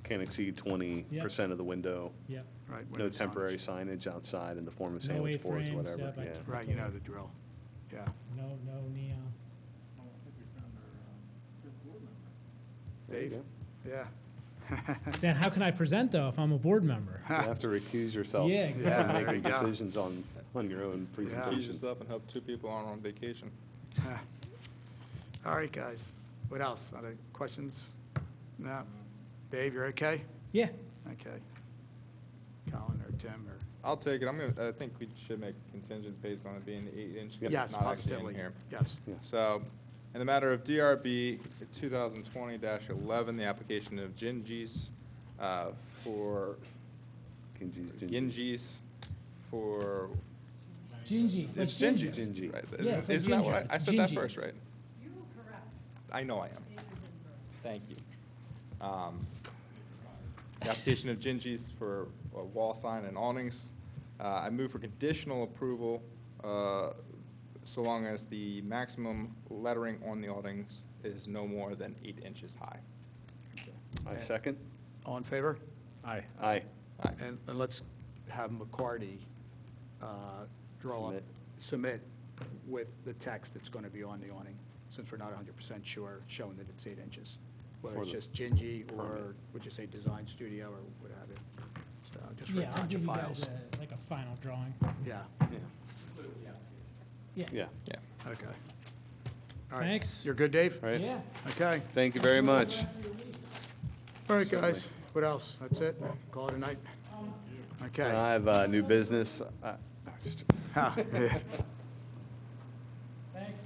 B: Can't exceed 20% of the window.
G: Yep.
A: right.
B: No
A: window signage.
B: temporary signage outside in the form of
G: No
B: sandwich boards,
G: A-frames,
B: whatever,
G: yeah, by
B: yeah.
G: two-
A: Right, you know the drill. Yeah.
G: No neon.
D: Oh, I think we found our fifth board member.
B: There you go.
A: Yeah.
G: Then how can I present though if I'm a board member?
B: You have to recuse yourself
G: Yeah,
B: from
A: Yeah, there
B: making
A: you go.
B: decisions on your own
I: Use
B: presentations.
I: yourself and hope 2 people aren't on vacation.
A: All right, guys. What else? Other questions? No? Dave, you're okay?
G: Yeah.
A: Okay. Colin or Tim or
I: I'll take it. I think we should make contingent based on it being 8-inch.
A: Yes,
I: not actually in
A: positively.
I: here.
A: Yes.
I: So, in the matter of DRB 2020-11, the application of Gingies for Gingies for
G: Gingy.
I: it's Gingies. Right?
G: Yeah, it's like
I: Isn't that what
G: ginger.
I: I
G: It's
I: said that
G: Gingies.
I: first, right? I know I am. Thank you. The application of Gingies for a wall sign and awnings. I move for conditional approval so long as the maximum lettering on the awnings is no more than 8 inches high.
B: I second.
A: All in favor?
D: Aye.
B: Aye.
A: And let's have McCarty draw up, submit with the text that's going to be on the awning, since we're not 100% sure, showing that it's 8 inches. Whether
B: For
A: it's
B: the
A: just Gingy or,
B: permit.
A: would you say, design studio or what have you. So just for
G: Yeah, I'll
A: bunch
G: give
A: of
G: you
A: files.
G: guys like a final drawing.
A: Yeah,
G: Yeah.
B: Yeah.
I: Yeah.
A: okay. All right.
G: Thanks.
A: You're good, Dave?
B: Right?
G: Yeah.
A: Okay.
B: Thank you very much.
A: All right, guys. What else? That's it? Call it a night? Okay.
B: I have new business.
A: Ah, yeah.
G: Thanks.